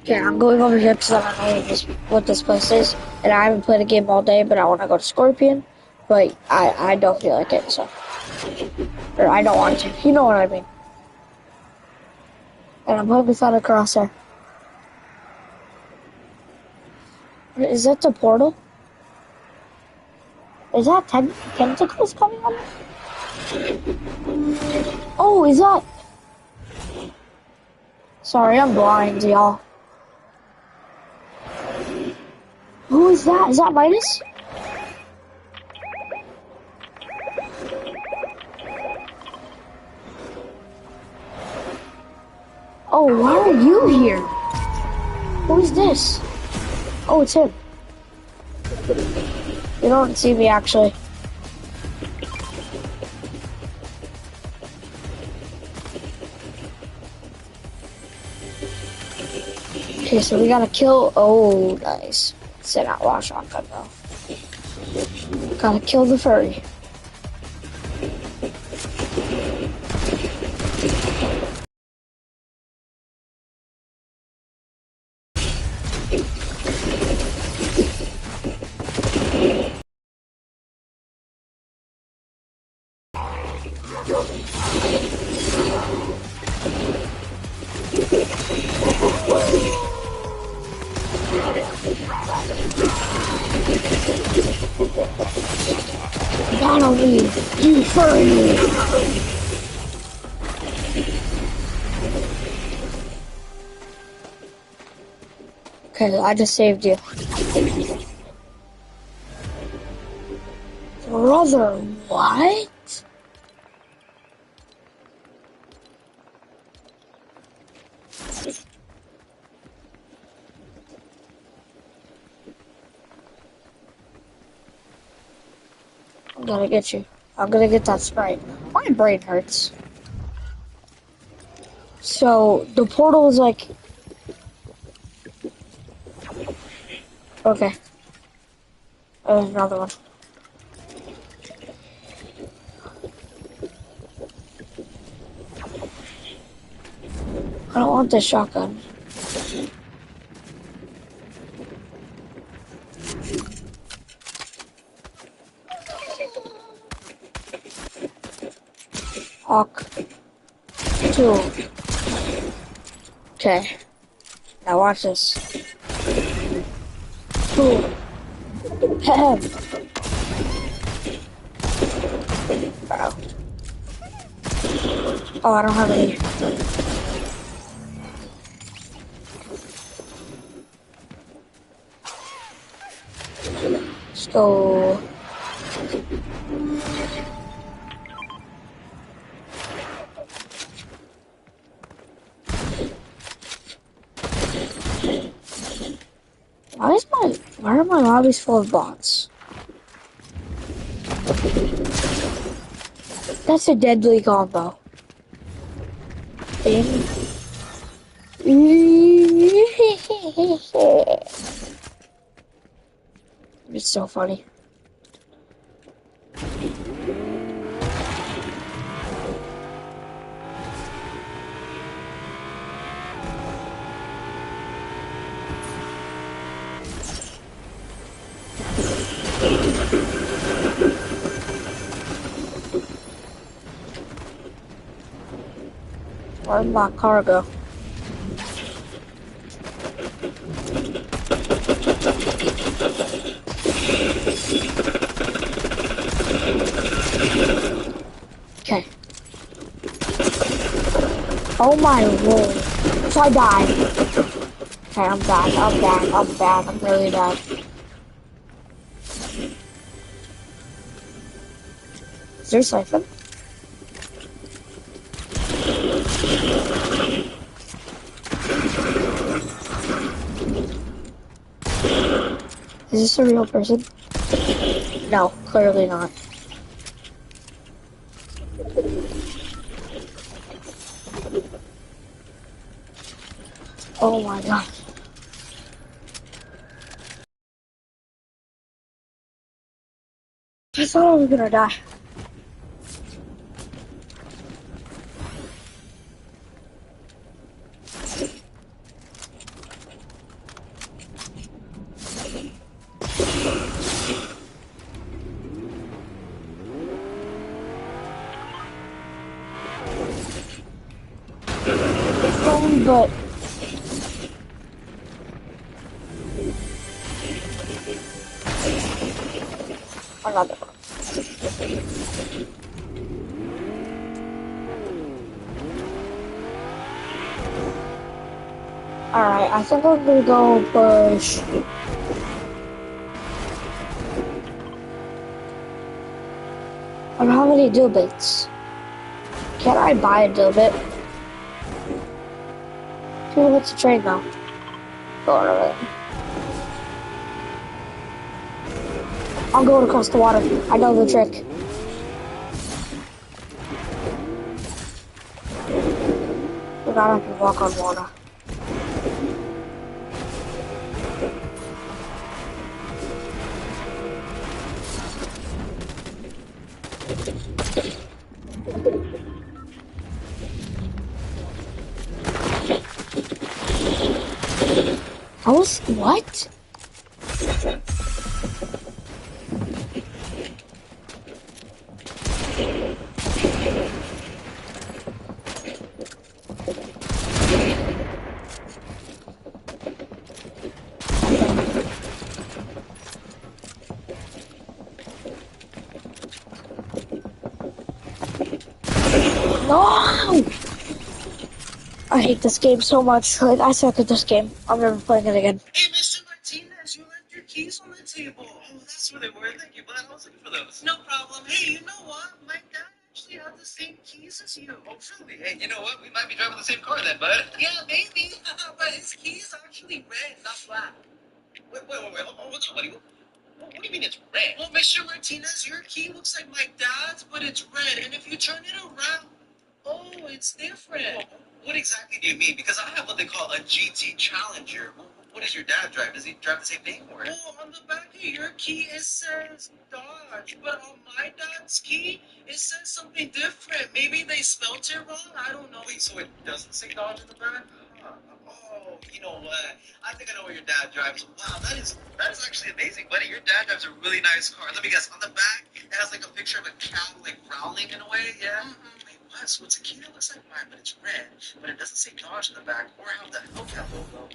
Okay, I'm going over here because I don't know what this place is, and I haven't played a game all day, but I want to go to Scorpion, but I don't feel like it, so. Or I don't want to. You know what I mean. And I'm hoping it's on a crosshair. Is that the portal? Is that tentacles coming on me? Oh, is that... Sorry, I'm blind, y'all. Who is that? Is that Midas? Oh, why are you here? Who is this? Oh, it's him. You don't see me, actually. Okay, so we gotta kill... Oh, nice. Sit out, wash shotgun, though. Gotta kill the furry. Follow me, you furry! Okay, I just saved you. Brother, what? I'm gonna get you. I'm gonna get that Sprite. My brain hurts. So, the portal is like... Okay. Another one. I don't want this shotgun. Hawk. 2. Okay. Now watch this. Boom. Bam. Bro. Oh, I don't have any. Let's go. Why are my lobbies full of bots? That's a deadly combo. It's so funny. Where'd my car go? Okay. Oh my lord. If I die. Okay, I'm bad, I'm really bad. Is there a siphon? Is this a real person? No, clearly not. Oh my god. I thought I was gonna die. but another one. Alright, I think I'm gonna go push. I don't have any dill bits. Can I buy a dill bit? What's the trade now? Going over there. I'm going across the water. I know the trick. But I have to walk on water. I was what? No! I hate this game so much. Like, I suck at this game. I'm never playing it again. Hey, Mr. Martinez, you left your keys on the table. Oh, that's where they were. Thank you, bud. I was looking for those. No problem. Hey, you know what? My dad actually had the same keys as you. Oh, really? Hey, you know what? We might be driving the same car then, bud. Yeah, maybe. But his key is actually red, not black. Wait. What's up, buddy? What do you mean it's red? Well, Mr. Martinez, your key looks like my dad's, but it's red. And if you turn it around, oh, it's different. Well, what exactly do you mean? Because I have what they call a GT Challenger. What does your dad drive? Does he drive the same thing? Or? Well, on the back of your key, it says Dodge. But on my dad's key, it says something different. Maybe they spelled it wrong. I don't know. Wait, so it doesn't say Dodge in the back? Huh. Oh, you know what? I think I know what your dad drives. Wow, that is actually amazing, buddy. Your dad drives a really nice car. Let me guess. On the back, it has like a picture of a cat like growling in a way. Yeah. Wait, what? So it's a key that looks like mine, but it's red. But it doesn't say Dodge in the back or have the Hellcat logo.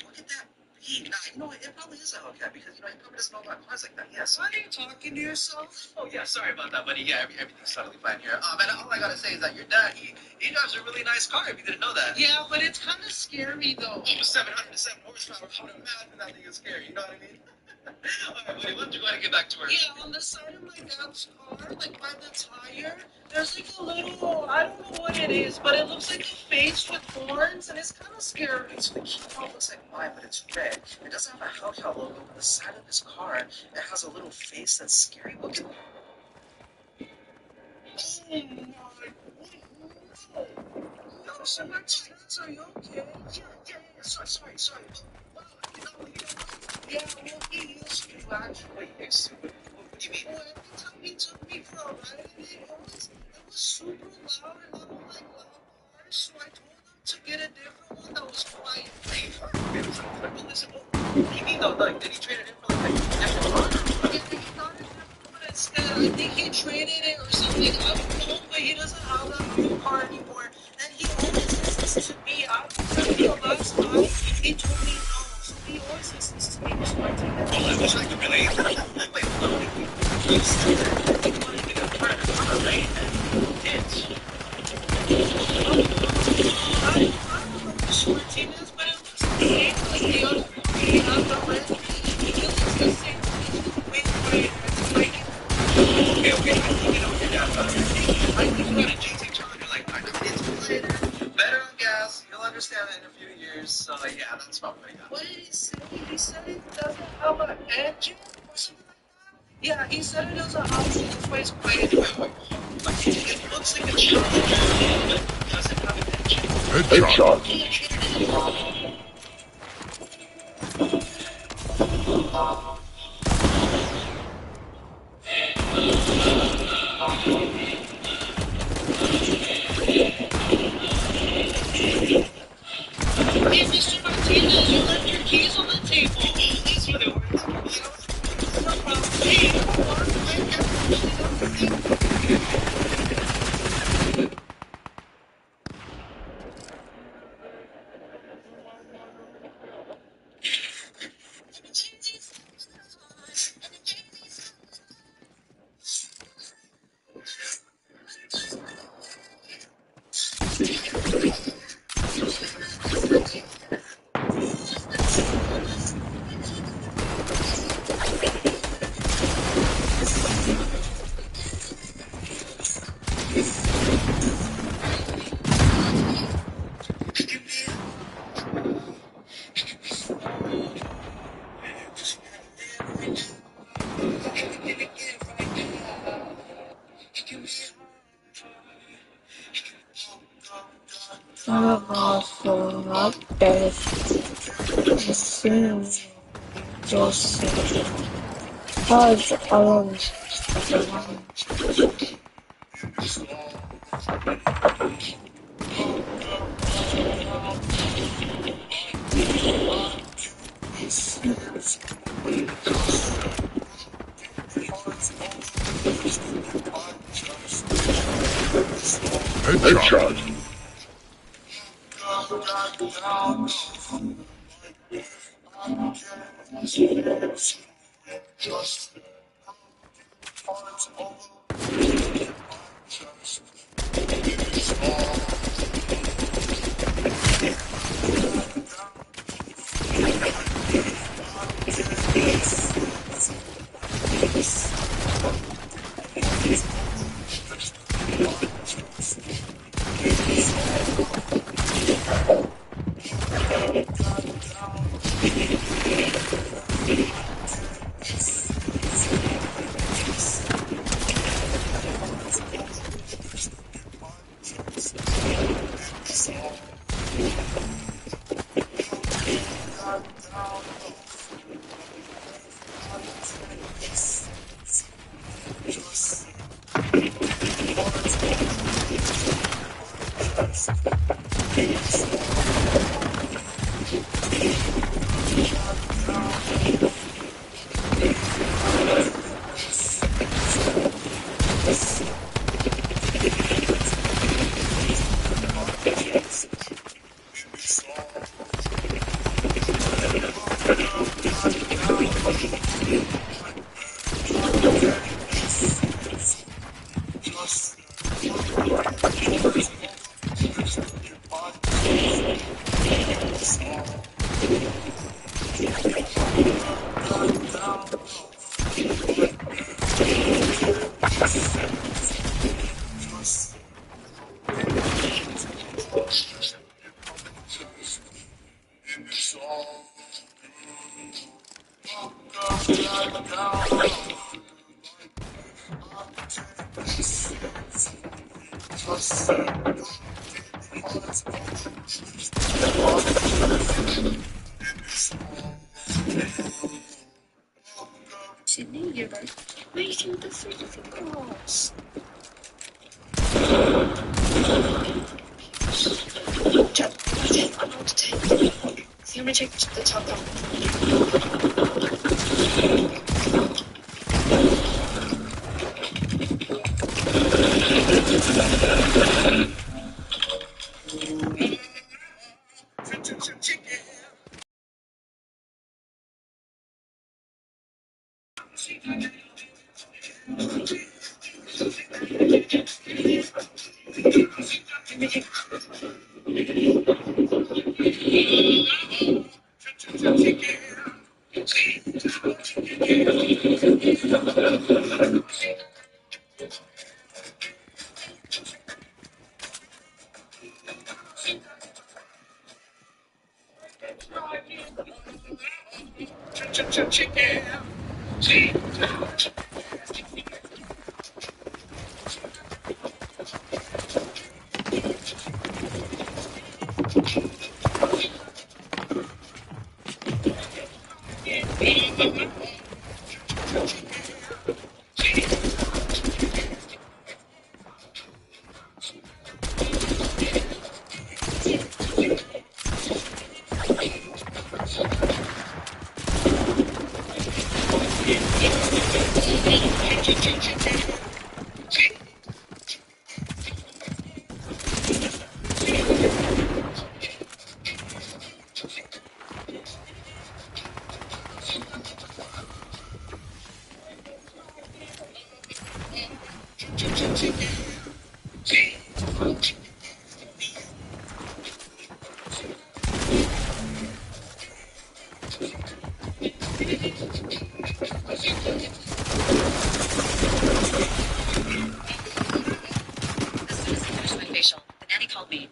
Look at that beat. Nah, you know what? It probably is a Hellcat because, he probably doesn't know about cars like that. Yes. Why are you talking to yourself? Oh, yeah, sorry about that, buddy. Yeah, everything's totally fine here. And all I gotta say is that your dad, he drives a really nice car if you didn't know that. Yeah, but it's kind of scary, though. Oh, 707 horsepower. I would imagine that thing is scary. You know what I mean? All right, buddy, why don't you go ahead and get back to work? Yeah, on the side of my dad's car, like by the tire, there's like a little, I don't know what it is, but it looks like a face with horns, and it's kind of scary. So the keypad looks like mine, but it's red. It doesn't have a Hellcat logo on the side of his car. It has a little face that's scary looking. Oh my, no. No, so Martinez, are you okay? Yeah, sorry. Well, you know what? Yeah, well, he used to actually. Wait, what do you mean? Well, every time he took me for a ride, it was super loud, and I don't like loud cars, so I told him to get a different one that was quiet. Well, listen, what do you mean though? Like, did he trade it in for like a different car? Yeah, he got a different one instead. I think he traded it or something. I don't know, but he doesn't have that new car anymore. And he always listens to me. I remember the last time he told me no, so he always listens to me, Mr. Martinez. Oh, I wish I could relate. Wait, hold on. You said that you wanted me to turn a car, right? And you did. I don't know, Mr. Martinez, but it looks the same like the other one. He has the red key. It looks the same. It's just way quieter. It's like okay, I think you know what your dad does. I think you got a GT Challenger like mine. It's quieter, better on gas. You'll understand that in a few years. So yeah, that's probably what he got. What did he say? He said it doesn't have an engine or something like that? Yeah, he said it doesn't have an engine. That's why it's quiet. Like, it looks like a Challenger, but it doesn't have an engine. Headshot. Hey, Mr. Martinez, you left your keys on the table. That's what it was. No problem. Hey, you know what? Just cause Headshot. Sydney, you're like waiting with the three girls. I'm going to take. So let me take the top off.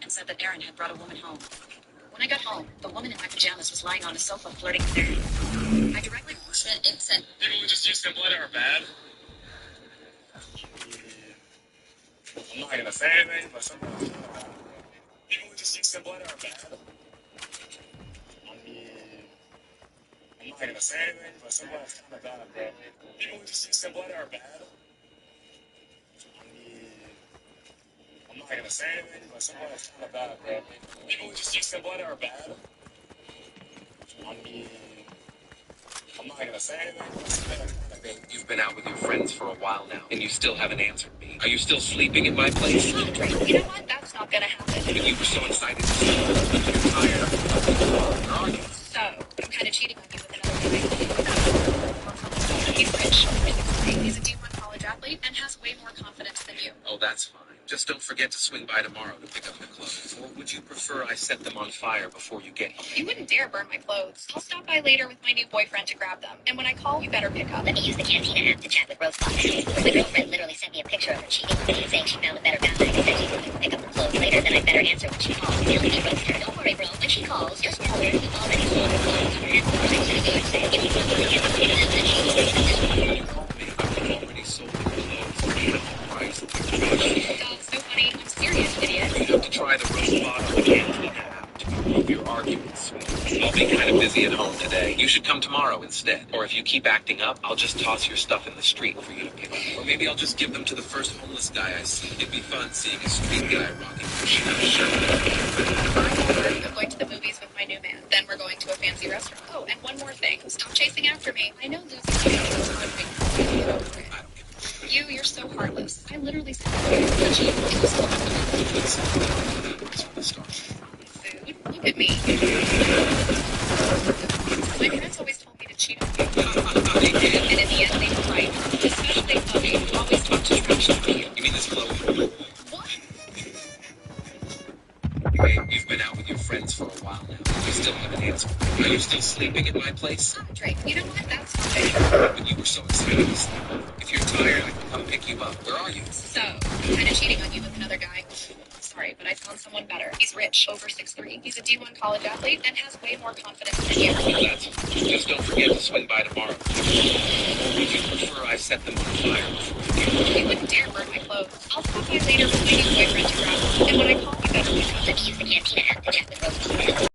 and said that Aaron had brought a woman home. When I got home, the woman in my pajamas was lying on the sofa flirting with Aaron. I directly watched it and said, People who just use simple letter are bad. I'm not gonna say anything, but some people who just use simple letter are bad. I mean, not gonna say anything, but Simple is kind of bad, bro. People who just see Simple are bad. I'm not gonna say anything, but Simple is kind of bad, bro. People who just see Simple are bad. I'm not gonna say anything, but Simple is kind of bad. You've been out with your friends for a while now, and you still haven't answered me. Are you still sleeping at my place? Andre, you know what? That's not gonna happen. But you were so excited to sleep. You're tired. Where are you? So, I'm kind of cheating on you with another guy. He's rich. He's a D1 college athlete and has way more confidence than you. Oh, that's fine. Just don't forget to swing by tomorrow to pick up the clothes. Or would you prefer I set them on fire before you get here? You wouldn't dare burn my clothes. I'll stop by later with my new boyfriend to grab them. And when I call, you better pick up. Let me use the Cantina app to chat with Rose Fox. My girlfriend literally sent me a picture of her cheating with me, saying she found a better guy. Said she's going to pick up the clothes later, then I'd better answer when she calls. Here's the roaster. Don't worry, bro. When she calls, just tell her you already sold her clothes for half the price of the good sale. If you want to get the payment, then she will accept this one. You told me I've already sold the clothes for half the price. God, so funny. I'm serious, idiot. You have to try the roast bot on the Cantina app to improve your arguments. I'll be kind of busy at home today. You should come tomorrow instead. Or if you keep acting up, I'll just toss your stuff in the street for you to pick up. Or maybe I'll just give them to the first homeless guy I see. It'd be fun seeing a street guy rocking a shirt. I'm going to the movies with my new man. Then we're going to a fancy restaurant. Oh, and one more thing. Stop chasing after me. I know losing you is hard thing. Get over it. I don't give a shit. You're so heartless. I literally said that you. It was so That's from the start. food. Look at me. My parents always told me to cheat on you. They did. And in the end, they were right. Especially Chloe, who always talked to trash about you. You mean this Chloe? What? Hey, you've been out with your friends for a while now. You still haven't answered. Are you still sleeping at my place? Andre, you know what? That's not fair. But you were so excited to sleep. If you're tired, I can come pick you up. Where are you? So, I'm kind of cheating on you with another guy. Sorry, but I found someone better. He's rich, over 6'3". He's a D1 college athlete and has way more confidence than you. That's just don't forget to swing by tomorrow. Or would you prefer I set them on fire before you get here? You wouldn't dare burn my clothes. I'll stop by later with my new boyfriend to grab them. And when I call, you better pick up. Let me use the Cantina app to chat with Rose Fox.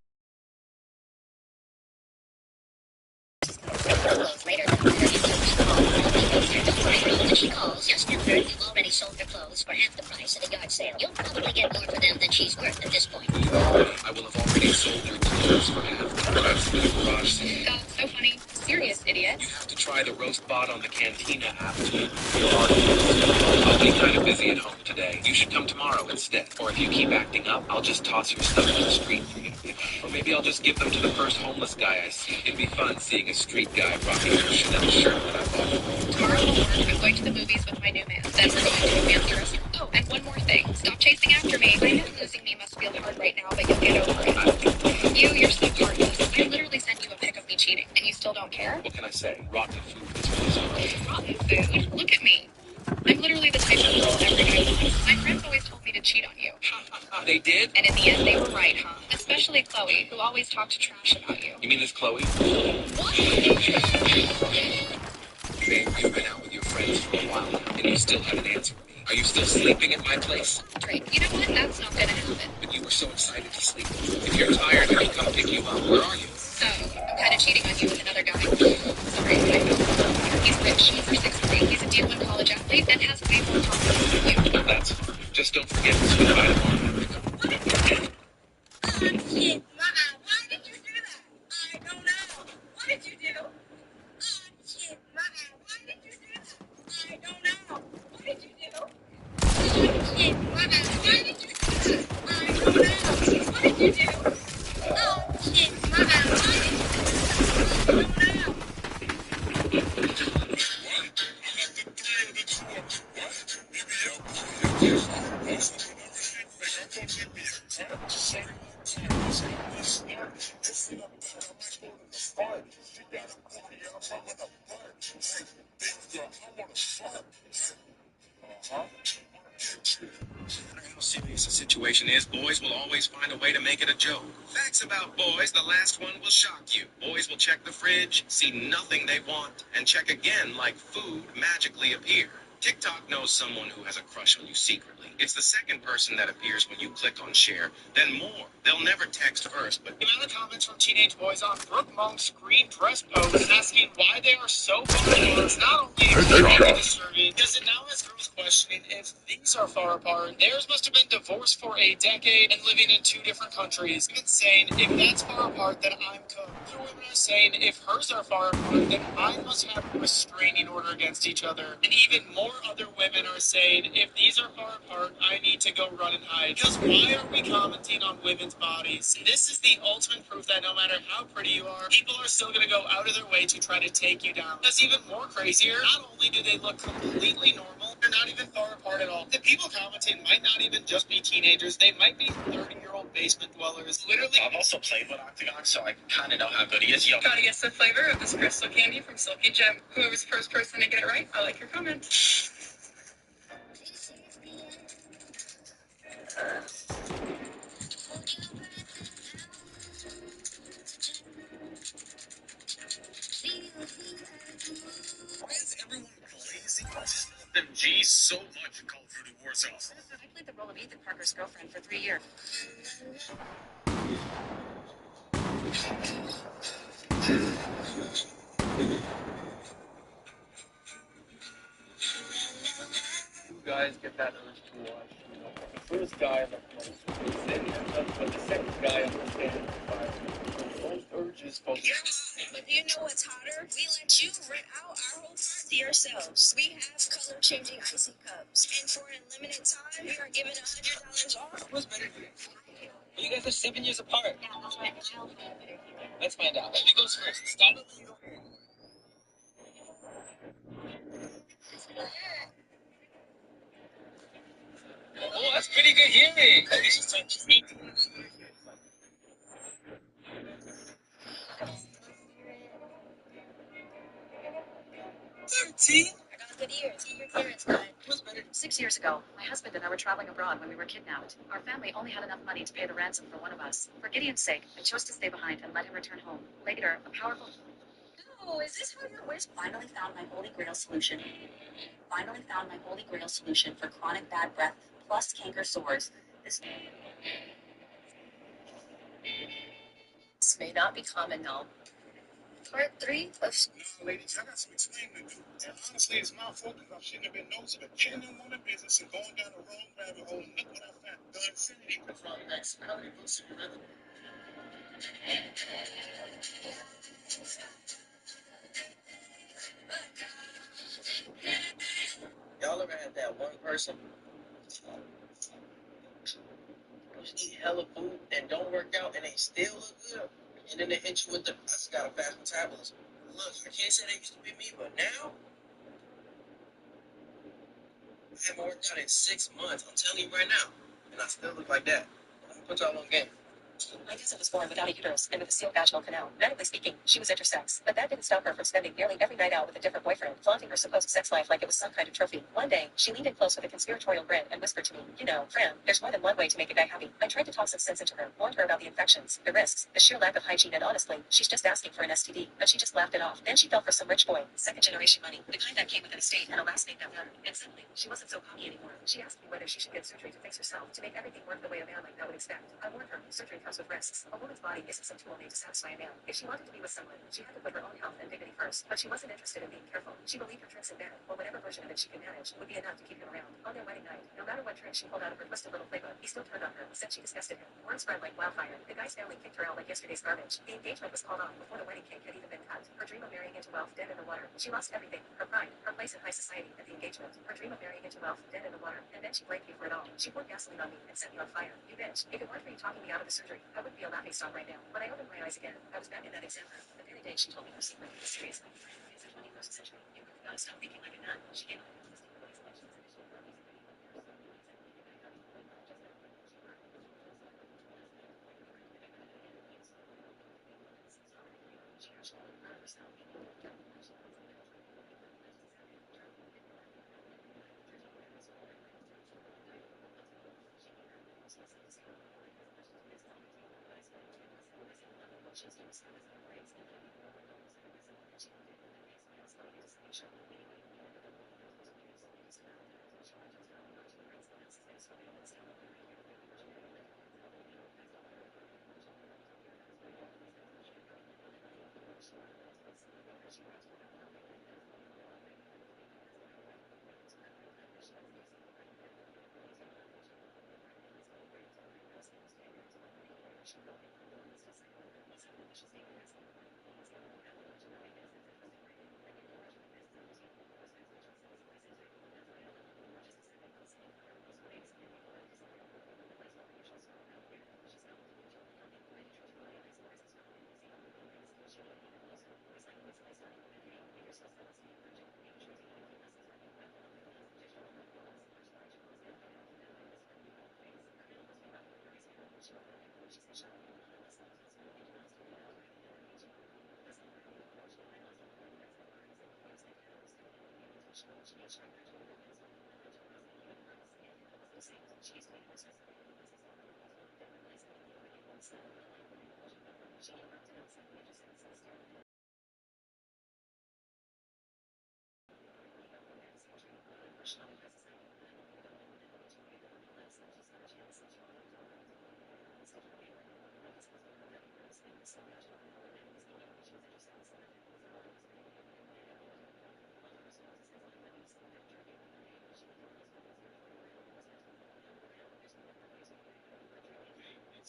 Clothes later, then I'd better answer when she calls. Don't worry, bro. When she calls, just tell her you've already sold her clothes for half the price of a yard sale. You'll probably get more for them than she's worth at this point. I will have already sold your clothes for half the price of the garage sale. God, so funny. Serious, idiot. You have to try the roast bot on the Cantina app to improve your arguments. I'll be kind of busy at home today. You should come tomorrow instead. Or if you keep acting up, I'll just toss your stuff in the street for you to pick up. Or maybe I'll just give them to the first homeless guy I see. It'd be fun seeing a street guy rocking a Chanel shirt that I bought. Tomorrow I'm going to the movies with my new man. Then we're going to a fancy restaurant. Oh, and one more thing. Stop chasing after me. I know losing me must feel hard right now, but you'll get over it. You're so heartless. I literally sent you a pic of me cheating, and you still don't care? What can I say? Rotten food is what it's called. Rotten food? Look at me. I'm literally the type of girl every guy wants. My friends always told me to cheat on you. They did? And in the end, they were right, huh? Especially Chloe, who always talked trash about you. You mean this Chloe? What? Babe, you've been out with your friends for a while now, and you still haven't answered me. Are you still sleeping at my place? Drake, you know what? That's not gonna happen. But you were so excited to sleep. If you're tired, I can come pick you up. Where are you? So, I'm kind of cheating on you with another guy. Sorry, but I know. He's rich, over 6'3". He's a D1 college athlete and has way more confidence than you. That's fine. Just don't forget to swing by tomorrow and pick up. Shit, why did you do that? I don't know. What did you do? Shit, why did you do that? I don't know. What did you do? Shit, why did you do that? I don't know. What did you do? Shit, why did you do that? I don't know. How serious the situation is, boys will always find a way to make it a joke. Facts about boys, the last one will shock you. Boys will check the fridge, see nothing they want, and check again like food magically appear. TikTok knows someone who has a crush on you secretly. It's the second person that appears when you click on share, then more. They'll never text first, but The amount of comments from teenage boys on Brooke Monk's screen dress posts asking why they are so far apart is not only extremely disturbing, because it now has girls questioning if these are far apart. Theirs must have been divorced for a decade and living in 2 different countries. Even saying if that's far apart, then I'm cooked. Other women are saying if hers are far apart, then mine must have a restraining order against each other. And even more other women are saying if these are far apart, I need to go run and hide. Because why are we commenting on women's bodies? This is the ultimate proof that no matter how pretty you are, people are still going to go out of their way to try to take you down. That's even more crazier. Not only do they look completely normal, they're not even far apart at all. The people commenting might not even just be teenagers. They might be 30-year-old basement dwellers. Literally, I've also played with Octagon, so I kind of know how good he is. Yo, Gotta guess the flavor of this crystal candy from Silky Gem. Whoever's the first person to get it right, I like your comment. why is everyone blazing SMG so much in Call of Duty Warzone? I played the role of Ethan Parker's girlfriend for 3 years. two guys get that urge to watch. The first guy on the most but the second guy understands both urges focus. Yeah, but do you know what's hotter? We let you rent out our whole park to yourselves. We have color changing icy cups, and for an limited time, we are giving $100 off. Who's better here? You guys are 7 years apart. Yeah, that's right. I'll find a better hero. Let's find out. Who goes first? Stop it when you don't hear it. Oh, that's pretty good hearing. This is like 13. I got good ears. Eat your carrots, bud. Who's better? 6 years ago, my husband and I were traveling abroad when we were kidnapped. Our family only had enough money to pay the ransom for one of us. For Gideon's sake, I chose to stay behind and let him return home. Later, a powerful... Oh, is this how your wish? Finally found my holy grail solution. Finally found my holy grail solution for chronic bad breath plus canker sores. This may not be common, no. Part 3 of... Now, ladies, I got some explaining to do. And honestly, it's my fault because I shouldn't have been nosy, but getting in woman business and going down the wrong rabbit hole. And look what I found. The Infinity Control Next. How many books have you read? Y'all ever had that one person who's eat hella food and don't work out and they still look good? And then they hit you with the, I just got a fast metabolism. Look, I can't say that used to be me, but now, I haven't worked out in 6 months. I'm telling you right now. And I still look like that. I'm gonna put y'all on game. My cousin was born without a uterus and with a sealed vaginal canal. Medically speaking, she was intersex, but that didn't stop her from spending nearly every night out with a different boyfriend, flaunting her supposed sex life like it was some kind of trophy. One day, she leaned in close with a conspiratorial grin and whispered to me, "You know, Fran, there's more than one way to make a guy happy." I tried to talk some sense into her, warned her about the infections, the risks, the sheer lack of hygiene, and honestly, she's just asking for an STD. But she just laughed it off. Then she fell for some rich boy, second generation money, the kind that came with an estate and a last name that mattered. And suddenly, she wasn't so cocky anymore. She asked me whether she should get surgery to fix herself, to make everything work the way a man like that would expect. I warned her, surgery comes with risks. A woman's body isn't some tool made to satisfy a man. If she wanted to be with someone, she had to put her own health and dignity first. But she wasn't interested in being careful. She believed her tricks in bed, or whatever version of it she could manage, would be enough to keep him around. On their wedding night, no matter what trick she pulled out of her twisted little playbook, he still turned on her, said she disgusted him. Word spread like wildfire. The guy's family kicked her out like yesterday's garbage. The engagement was called off before the wedding cake had even been cut. Her dream of marrying into wealth dead in the water. She lost everything. Her pride, her place in high society, and the engagement. Her dream of marrying into wealth dead in the water. And then she blamed me for it all. She poured gasoline on me and set me on fire. You bitch. If it weren't for you talking me out of the surgery, I wouldn't be a laughing stock right now. When I opened my eyes again, I was back in that exam room. The very day she told me her secret. Seriously, it's the 21st century. You gotta stop thinking like a nun. She came up with this thing with these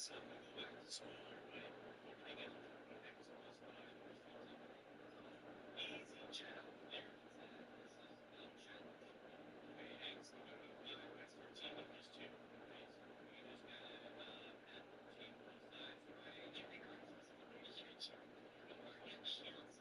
So we go back to school, right? And again, next was easy challenge. There it is. This is no challenge. Okay, hey, so we go to X 13 equals 2. Right? So we just gotta add 14 both sides, right? Yeah, they got it. You're cheating. You're cheating.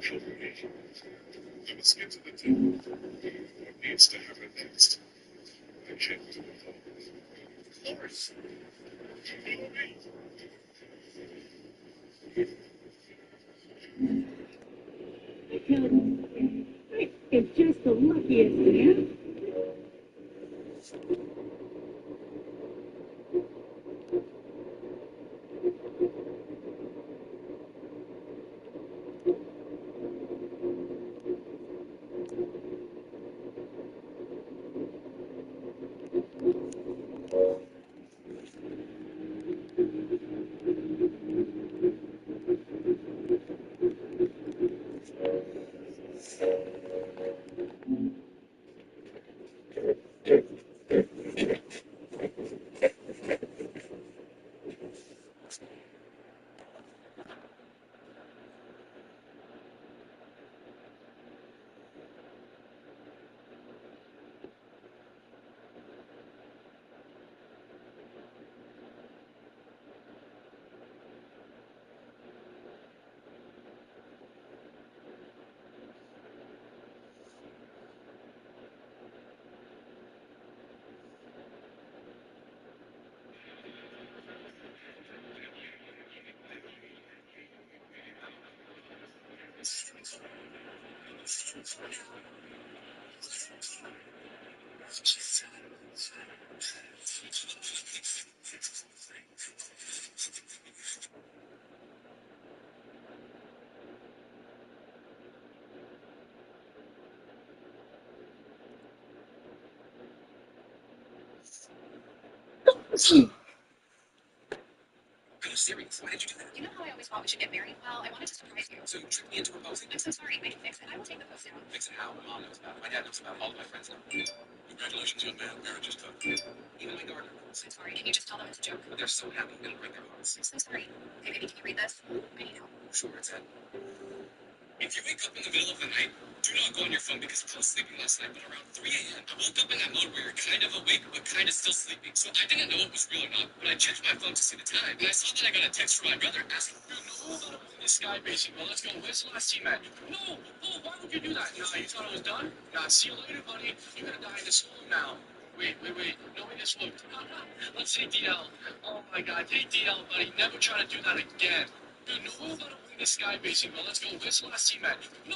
We must get to the table. What needs to happen next? I can't do it all. Of course. Follow me. It's just the luckiest man. Are you serious? Why did you do that? You know how I always thought we should get married? Well, I wanted to surprise you. So you tricked me into proposing? I'm so sorry. I can fix it. I will take the post down. Fix it how? My mom knows about it. My dad knows about it. All of my friends know. Congratulations, young man. Marriage is tough. Even my gardener knows. I'm sorry. Can you just tell them it's a joke? But they're so happy. It'll break their hearts. I'm so sorry. Hey, baby, can you read this? I need help. Sure, it's Ed. If you wake up in the middle of the night, do not go on your phone because I was sleeping last night, but around 3 a.m. I woke up in that mode where you're kind of awake but kind of still sleeping. So I didn't know it was real or not, but I checked my phone to see the time, and I saw that I got a text from my brother asking, "Dude, no, about this guy basing. Well, let's go. When's the last team match?" No, why would you do that? Nah, you thought I was done? Nah, see you later, buddy. You're gonna die in the school now. Wait. No, we just looked. Let's say DL. Oh my God, hey DL, buddy, never try to do that again. Dude, no, about this guy basing. Well, let's go. When's the last team match? No,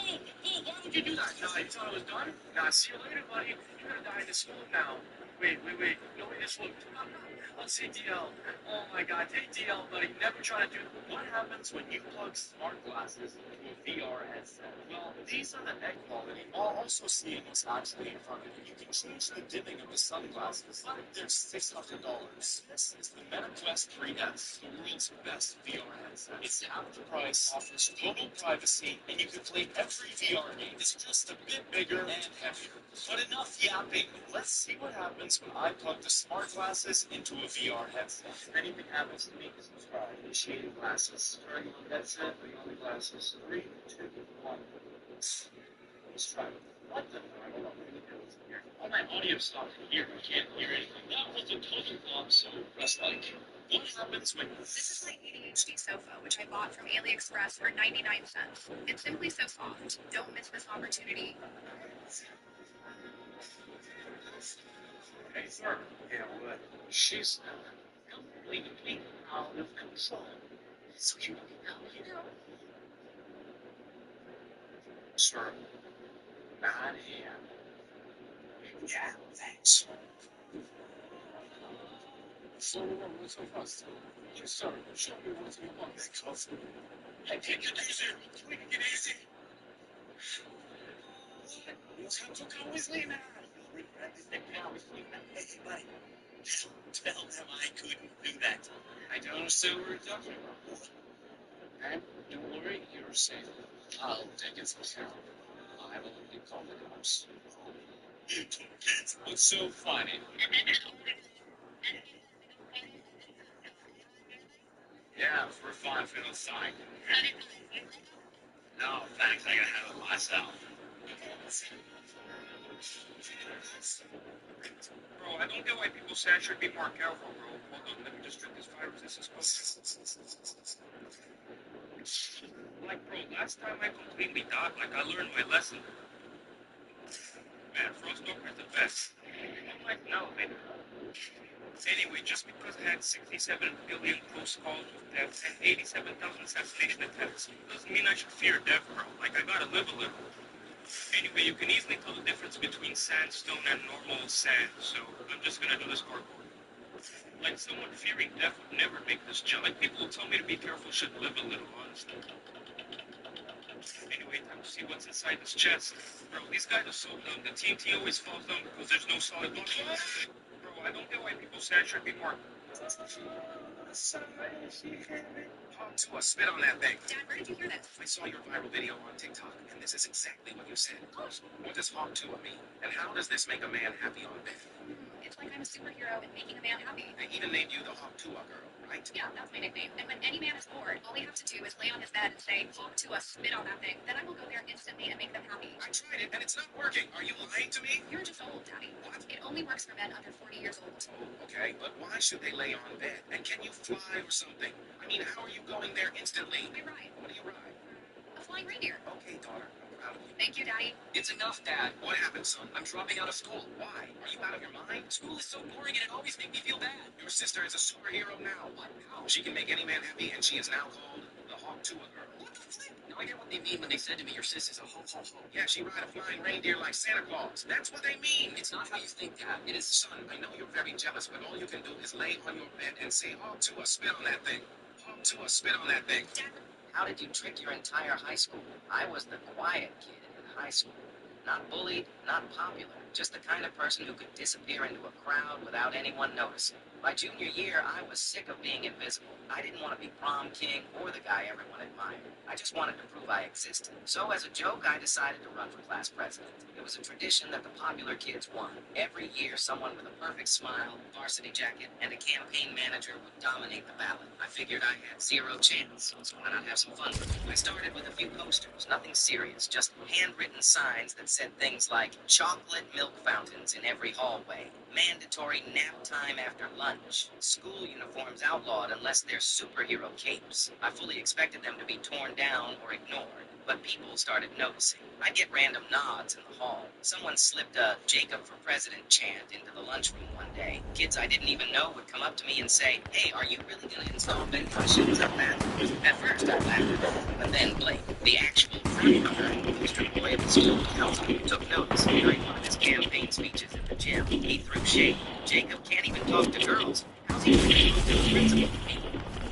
why would you do that? Nah, you thought I was done? Nah, see you later, buddy. You're gonna die in the school now. Wait. No, we just looked. Let's say DL. Oh my God, hey DL, buddy, never try to do. What happens when you plug smart glasses into a VR headset? Well, these are the egg quality while also seeing what's actually in front of you. You can change the dimming of the sunglasses. They're $600. This is the Meta Quest 3S, the world's best VR headset. It's half the price, offers total privacy, and you can play every VR game. It's just a bit bigger and heavier. But enough yapping. Let's see what happens when I plug the smart glasses into a VR headset. If anything happens to me, subscribe. Initiating glasses. Turning on headset, putting on the glasses. 3, 2, 1. Let's try it. What the? Hold on, let me get this here. All my audio stopped here. I can't hear anything. That was a total flop, so rest like. What happens when. This is my ADHD sofa, which I bought from AliExpress for 99 cents. It's simply so soft. Don't miss this opportunity. Hey, sir. Yeah, what? She's completely out of control. So you know. Sir, bad hand. Yeah, thanks. So, what's so fast? Yes, sir. Show me what you want. Because I take it easy. Take it easy. You have to come with me now. You'll regret this next now. Hey, buddy. Tell them I couldn't do that. I don't understand what you're talking about. And don't worry, you're safe. I'll take it some care. I will only call the cops. You two kids, what's so funny? Yeah, for fun, for the sign. No, thanks, I gotta have it myself. Bro, I don't get why people say I should be more careful, bro. Hold on, let me just drink this fire resistant. Like, bro, Last time I completely died, like I learned my lesson. Man, Frostwalker is the best. I'm like, no, man. Anyway, just because I had 67 billion close calls with death and 87,000 assassination attempts doesn't mean I should fear death, bro. Like, I gotta live a little. Anyway, you can easily tell the difference between sandstone and normal sand, so I'm just gonna do this hardcore. Like, someone fearing death would never make this jump. Like, people who tell me to be careful should live a little, honestly. Anyway, time to see what's inside this chest. Bro, these guys are so dumb. The TNT always falls down because there's no solid block. Bro, I don't get why people say I should be more. Hog to a spit on that thing. Dad, where did you hear this? I saw your viral video on TikTok, and this is exactly what you said. What does Hog Tua mean? And how does this make a man happy on bed? It's like I'm a superhero and making a man happy. They even named you the Hog Tua girl, right? Yeah, that's my nickname. And when any man is bored, all he has to do is lay on his bed and say, "Talk to us, spit on that thing." Then I will go there instantly and make them happy. I tried it, and it's not working. Are you lying to me? You're just old, Daddy. What? It only works for men under 40 years old. Okay, but why should they lay on bed? And can you fly or something? I mean, how are you going there instantly? I ride. What do you ride? A flying reindeer. Okay, daughter, I'm proud of you. Thank you, Daddy. It's enough, Dad. What happened, son? I'm dropping out of school. Why? Are you out of your mind? School is so boring and it always makes me feel bad. Your sister is a superhero now. What? How? She can make any man happy, and she is now called the Hog Tua girl. What the flip? Now I get what they mean when they said to me, your sis is a ho-ho-ho. Yeah, she ride a flying reindeer like Santa Claus. That's what they mean. It's not how you think, Dad. It is, son. I know you're very jealous, but all you can do is lay on your bed and say, Hog Tua, spit on that thing. Hog Tua, spit on that thing. Dad, How did you trick your entire high school? I was the quiet kid in high school. Not bullied, not popular. Just the kind of person who could disappear into a crowd without anyone noticing. By junior year, I was sick of being invisible. I didn't want to be prom king or the guy everyone admired. I just wanted to prove I existed. So as a joke, I decided to run for class president. It was a tradition that the popular kids won. Every year, someone with a perfect smile, varsity jacket, and a campaign manager would dominate the ballot. I figured I had zero chance, so why not have some fun with it? I started with a few posters, nothing serious, just handwritten signs that said things like chocolate milk fountains in every hallway, mandatory nap time after lunch, school uniforms outlawed unless they're superhero capes. I fully expected them to be torn down or ignored, but people started noticing. I'd get random nods in the hall. Someone slipped a Jacob for President chant into the lunchroom one day. Kids I didn't even know would come up to me and say, "Hey, are you really going to install ventilation up that?" At first I laughed, but then Blake, the actual front-runner, poster boy of the student council, took notice. During one of his campaign speeches at the gym, he threw shade. Jacob can't even talk to girls. How's he going to talk to the principal?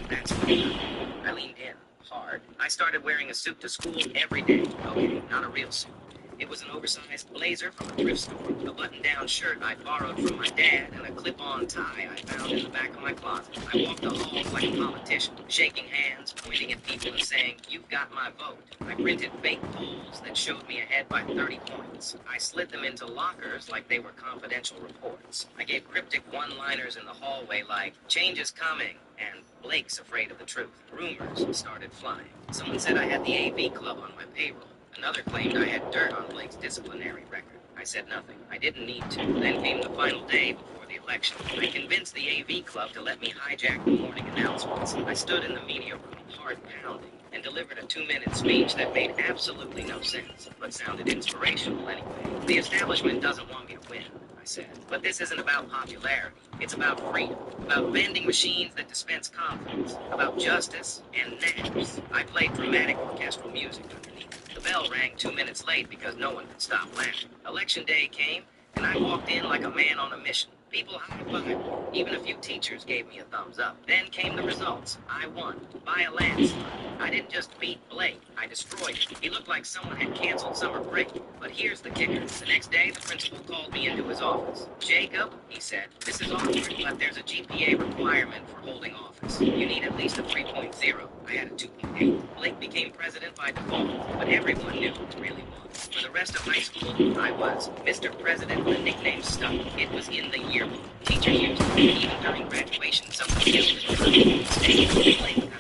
That's funny. I leaned in hard. I started wearing a suit to school every day. Okay, not a real suit. It was an oversized blazer from a thrift store, a button-down shirt I borrowed from my dad, and a clip-on tie I found in the back of my closet. I walked the halls like a politician, shaking hands, pointing at people and saying, "You've got my vote." I printed fake polls that showed me ahead by 30 points. I slid them into lockers like they were confidential reports. I gave cryptic one-liners in the hallway like, "Change is coming," and "Blake's afraid of the truth." Rumors started flying. Someone said I had the AV club on my payroll. Another claimed I had dirt on Blake's disciplinary record. I said nothing. I didn't need to. Then came the final day before the election. I convinced the AV club to let me hijack the morning announcements. I stood in the media room, heart pounding, and delivered a 2-minute speech that made absolutely no sense, but sounded inspirational anyway. The establishment doesn't want me to win, I said. But this isn't about popularity. It's about freedom. About vending machines that dispense confidence. About justice and naps. I played dramatic orchestral music underneath. The bell rang 2 minutes late because no one could stop laughing. Election day came, and I walked in like a man on a mission. People high-fived. Even a few teachers gave me a thumbs up. Then came the results. I won. By a landslide. I didn't just beat Blake. I destroyed him. He looked like someone had canceled summer break. But here's the kicker. The next day, the principal called me into his office. "Jacob," he said, "this is awkward, but there's a GPA requirement for holding office. You need at least a 3.0. I had a 2.8. Blake became president by default, but everyone knew it really was. For the rest of high school, I was Mr. President. The nickname stuck. It was in the yearbook. Teachers used it. Even during graduation, someone yelled it. Stay Blake. I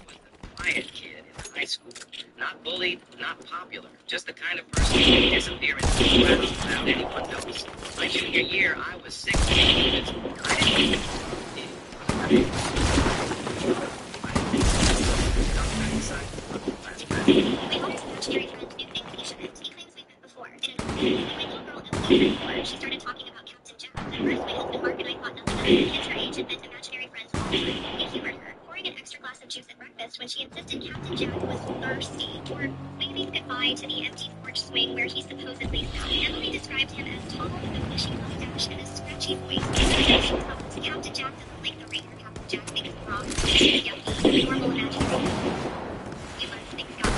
was the quiet kid in high school. Not bullied, not popular. Just the kind of person who would disappear into the crowd without anyone noticing. My junior year, I was 6 feet invisible. I didn't even... He humored her, pouring an extra glass of juice at breakfast when she insisted Captain Jack was thirsty, or waving goodbye to the empty porch swing where he supposedly sat. Emily described him as tall with a bushy mustache and a scratchy voice. Captain Jack doesn't like the rain, or Captain Jack makes it wrong. Yucky. Normal imaginary. You must think God.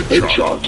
Headshot.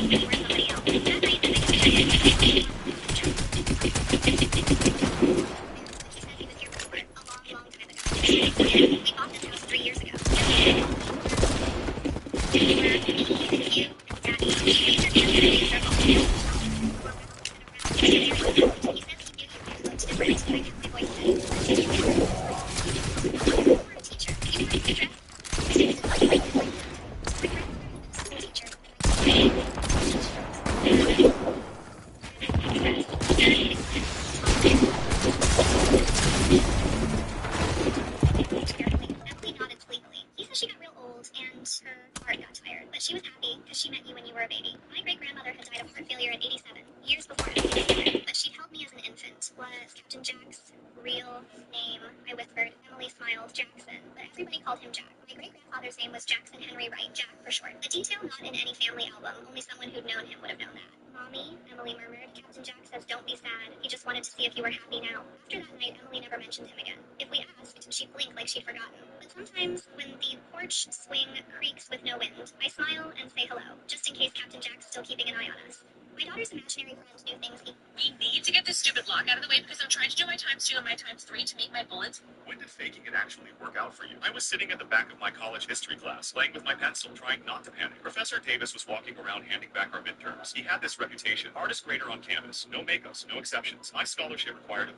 When did faking it actually work out for you? I was sitting at the back of my college history class, playing with my pencil, trying not to panic. Professor Davis was walking around handing back our midterms. He had this reputation, hardest grader on campus, no makeups, no exceptions. My scholarship required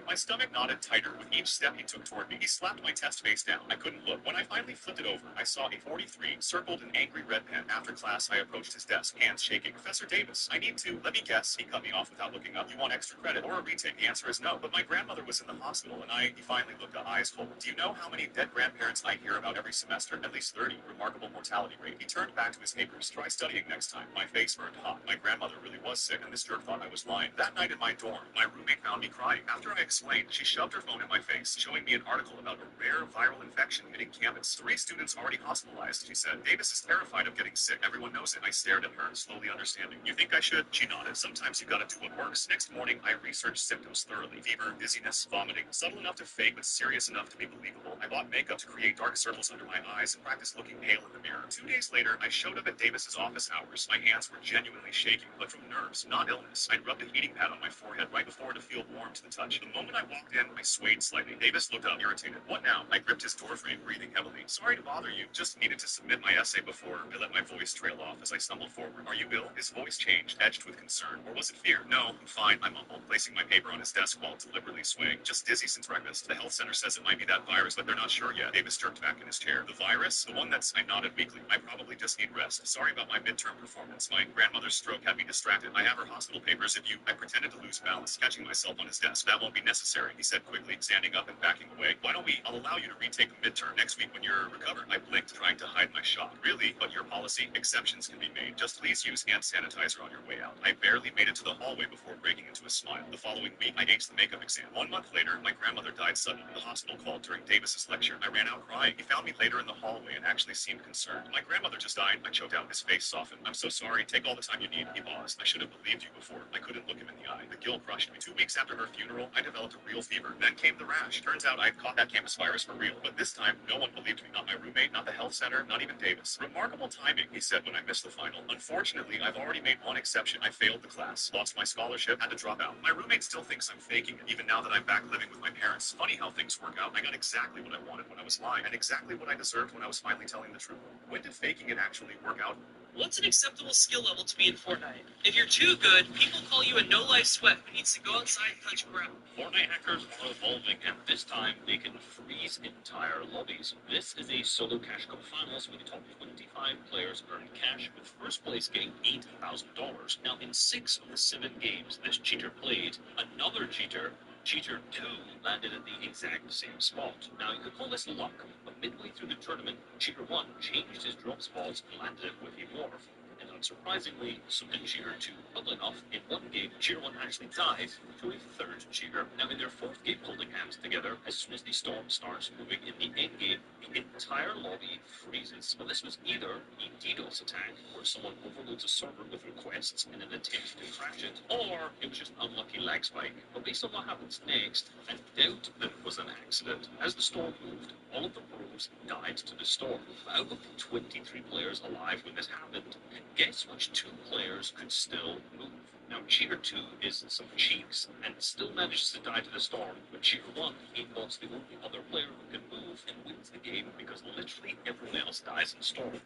my stomach knotted tighter with each step he took toward me. He slapped my test face down. I couldn't look. When I finally flipped it over, I saw a 43 circled in angry red pen. After class, I approached his desk, hands shaking. Professor Davis, I need to, let me guess. He cut me off without looking up. You want extra credit or a retake? The answer is no. But my grandmother was in the hospital, and he finally looked up, eyes full. Do you know how many dead grandparents I hear about every semester? At least 30. Remarkable mortality rate. He turned back to his papers. Try studying next time. My face burned hot. My grandmother really was sick, and this jerk thought I was lying. That night in my dorm, my roommate found me crying. After I explained, she shoved her phone in my face, showing me an article about a rare viral infection hitting campus. 3 students already hospitalized, she said. Davis is terrified of getting sick. Everyone knows it. I stared at her, slowly understanding. You think I should? She nodded. Sometimes you gotta do what works. Next morning, I researched symptoms thoroughly. Fever, dizziness, vomiting. Subtle enough to fake, but serious enough to be believable. I bought makeup to create dark circles under my eyes and practiced looking pale in the mirror. 2 days later, I showed up at Davis's office hours. My hands were genuinely shaking, but from nerves, not illness. I'd rubbed a heating pad on my forehead right before to feel warm to the touch. The moment I walked in, I swayed slightly. Davis looked up, irritated. What now? I gripped his doorframe, breathing heavily. Sorry to bother you. Just needed to submit my essay before I let my voice trail off as I stumbled forward. Are you ill? His voice changed, edged with concern. Or was it fear? No, I'm fine, I mumbled, placing my paper on his desk while deliberately swaying. Just dizzy since breakfast. The health center says it might be that virus, but they're not sure yet. Davis jerked back in his chair. The virus? The one that's... I nodded weakly. I probably just need rest. Sorry about my midterm performance. My grandmother's stroke had me distracted. I have her hospital papers if you... I pretended to lose balance, catching myself on his desk. That won't be necessary, he said quickly, standing up and backing away. Why don't we... I'll allow you to retake the midterm next week when you're recovered. I blinked, trying to hide my shock. Really? But your policy? Exceptions can be made. Just please use hand sanitizer on your way out. I barely made it to the hallway before breaking into a smile. The following week, I aced the makeup exam. 1 month later, my grandmother died suddenly. The hospital called during Davis's lecture. I ran out crying. He found me later in the hallway and actually seemed concerned. My grandmother just died. I choked out. His face softened. I'm so sorry. Take all the time you need. He paused. I should have believed you before. I couldn't look him in the eye. The guilt crushed me. 2 weeks after her funeral, I developed developed a real fever. Then came the rash. Turns out I'd caught that campus virus for real. But this time, no one believed me. Not my roommate, not the health center, not even Davis. Remarkable timing, he said when I missed the final. Unfortunately, I've already made one exception. I failed the class, lost my scholarship, had to drop out. My roommate still thinks I'm faking it, even now that I'm back living with my parents. Funny how things work out. I got exactly what I wanted when I was lying, and exactly what I deserved when I was finally telling the truth. When did faking it actually work out? What's an acceptable skill level to be in Fortnite? If you're too good, people call you a no-life sweat who needs to go outside and touch ground. Fortnite hackers are evolving, and this time they can freeze entire lobbies. This is a solo cash cup finals where the top 25 players earn cash, with first place getting $8,000. Now, in 6 of the 7 games this cheater played, another cheater, Cheater 2, landed at the exact same spot. Now, you could call this luck, but midway through the tournament, Cheater 1 changed his drop spots and landed it with a morph. And unsurprisingly, so did Cheater 2. Oddly enough, in one game, Cheater 1 actually died to a third cheater. Now, in their fourth game holding hands together, as soon as the storm starts moving in the end game, the entire lobby freezes. Well, this was either a DDoS attack, where someone overloads a server with requests in an attempt to crash it, or it was just an unlucky lag spike. But based on what happens next, I doubt that it was an accident. As the storm moved, all of the pros died to the storm. Out of the 23 players alive when this happened, guess which 2 players could still move? Now, Cheater 2 is some cheeks and still manages to die to the storm, but Cheater 1, he was the only other player who can move and wins the game because literally everyone else dies in the storm.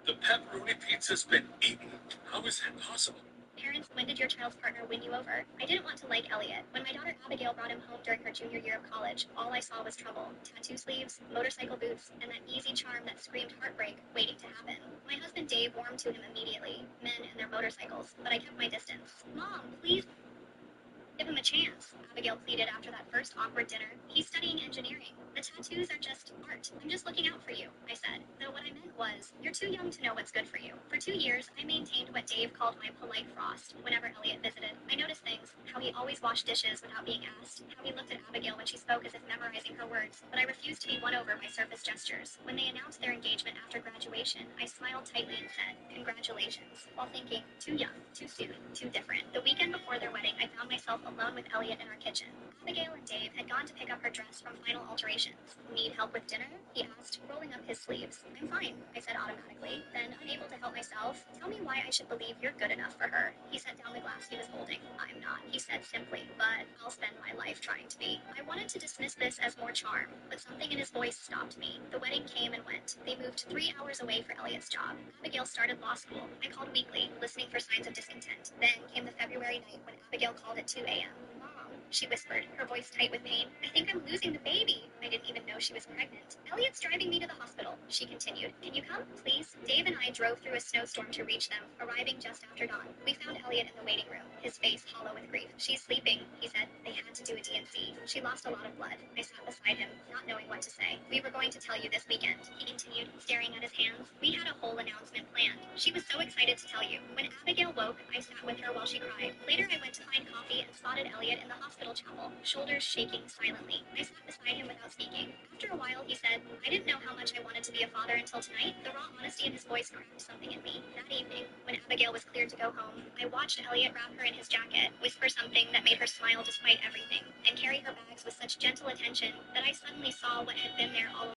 The pepperoni pizza's been eaten. How is that possible? Parents, when did your child's partner win you over? I didn't want to like Elliot. When my daughter Abigail brought him home during her junior year of college, all I saw was trouble. Tattoo sleeves, motorcycle boots, and that easy charm that screamed heartbreak waiting to happen. My husband Dave warmed to him immediately. Men and their motorcycles. But I kept my distance. Mom, please give him a chance, Abigail pleaded after that first awkward dinner. He's studying engineering. The tattoos are just art. I'm just looking out for you, I said. Though what I meant was, you're too young to know what's good for you. For 2 years, I maintained what Dave called my polite frost whenever Elliot visited. I noticed things, how he always washed dishes without being asked, how he looked at Abigail when she spoke as if memorizing her words, but I refused to be won over by surface gestures. When they announced their engagement after graduation, I smiled tightly and said, congratulations, while thinking, too young, too soon, too different. The weekend before their wedding, I found myself alone with Elliot in our kitchen. Abigail and Dave had gone to pick up her dress from final alterations. Need help with dinner? He asked, rolling up his sleeves. I'm fine, I said automatically. Then, unable to help myself, tell me why I should believe you're good enough for her. He set down the glass he was holding. I'm not, he said simply, but I'll spend my life trying to be. I wanted to dismiss this as more charm, but something in his voice stopped me. The wedding came and went. They moved 3 hours away for Elliot's job. Abigail started law school. I called weekly, listening for signs of discontent. Then came the February night when Abigail called at 2 a.m. Mom, she whispered, her voice tight with pain. I think I'm losing the baby. I didn't even know she was pregnant. Elliot's driving me to the hospital, she continued. Can you come, please? Dave and I drove through a snowstorm to reach them, arriving just after dawn. We found Elliot in the waiting room, his face hollow with grief. She's sleeping, he said. They had to do a DNC. She lost a lot of blood. I sat beside him, not knowing what to say. We were going to tell you this weekend, he continued, staring at his hands. We had a whole announcement planned. She was so excited to tell you. When Abigail woke, I sat with her while she cried. Later, I went to find coffee and spotted Elliot in the hospital chapel, shoulders shaking silently. I sat beside him without speaking. After a while, he said, I didn't know how much I wanted to be a father until tonight. The raw honesty in his voice cracked something in me. That evening, when Abigail was cleared to go home, I watched Elliot wrap her in his jacket, whisper something that made her smile despite everything, and carry her bags with such gentle attention that I suddenly saw what had been there all.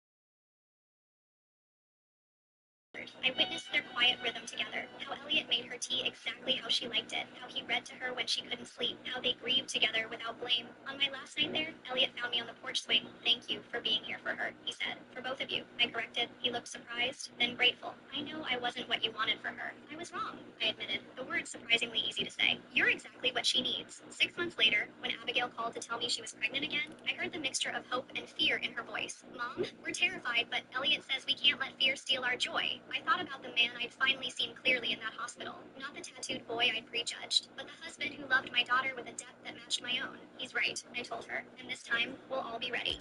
I witnessed their quiet rhythm together, how Elliot made her tea exactly how she liked it, how he read to her when she couldn't sleep, how they grieved together without blame. On my last night there, Elliot found me on the porch swing. Thank you for being here for her, he said. For both of you, I corrected. He looked surprised, then grateful. I know I wasn't what you wanted for her. I was wrong, I admitted. The words surprisingly easy to say. You're exactly what she needs. 6 months later, when Abigail called to tell me she was pregnant again, I heard the mixture of hope and fear in her voice. Mom, we're terrified, but Elliot says we can't let fear steal our joy. I thought about the man I'd finally seen clearly in that hospital. Not the tattooed boy I'd prejudged, but the husband who loved my daughter with a depth that matched my own. He's right, I told her, and this time, we'll all be ready.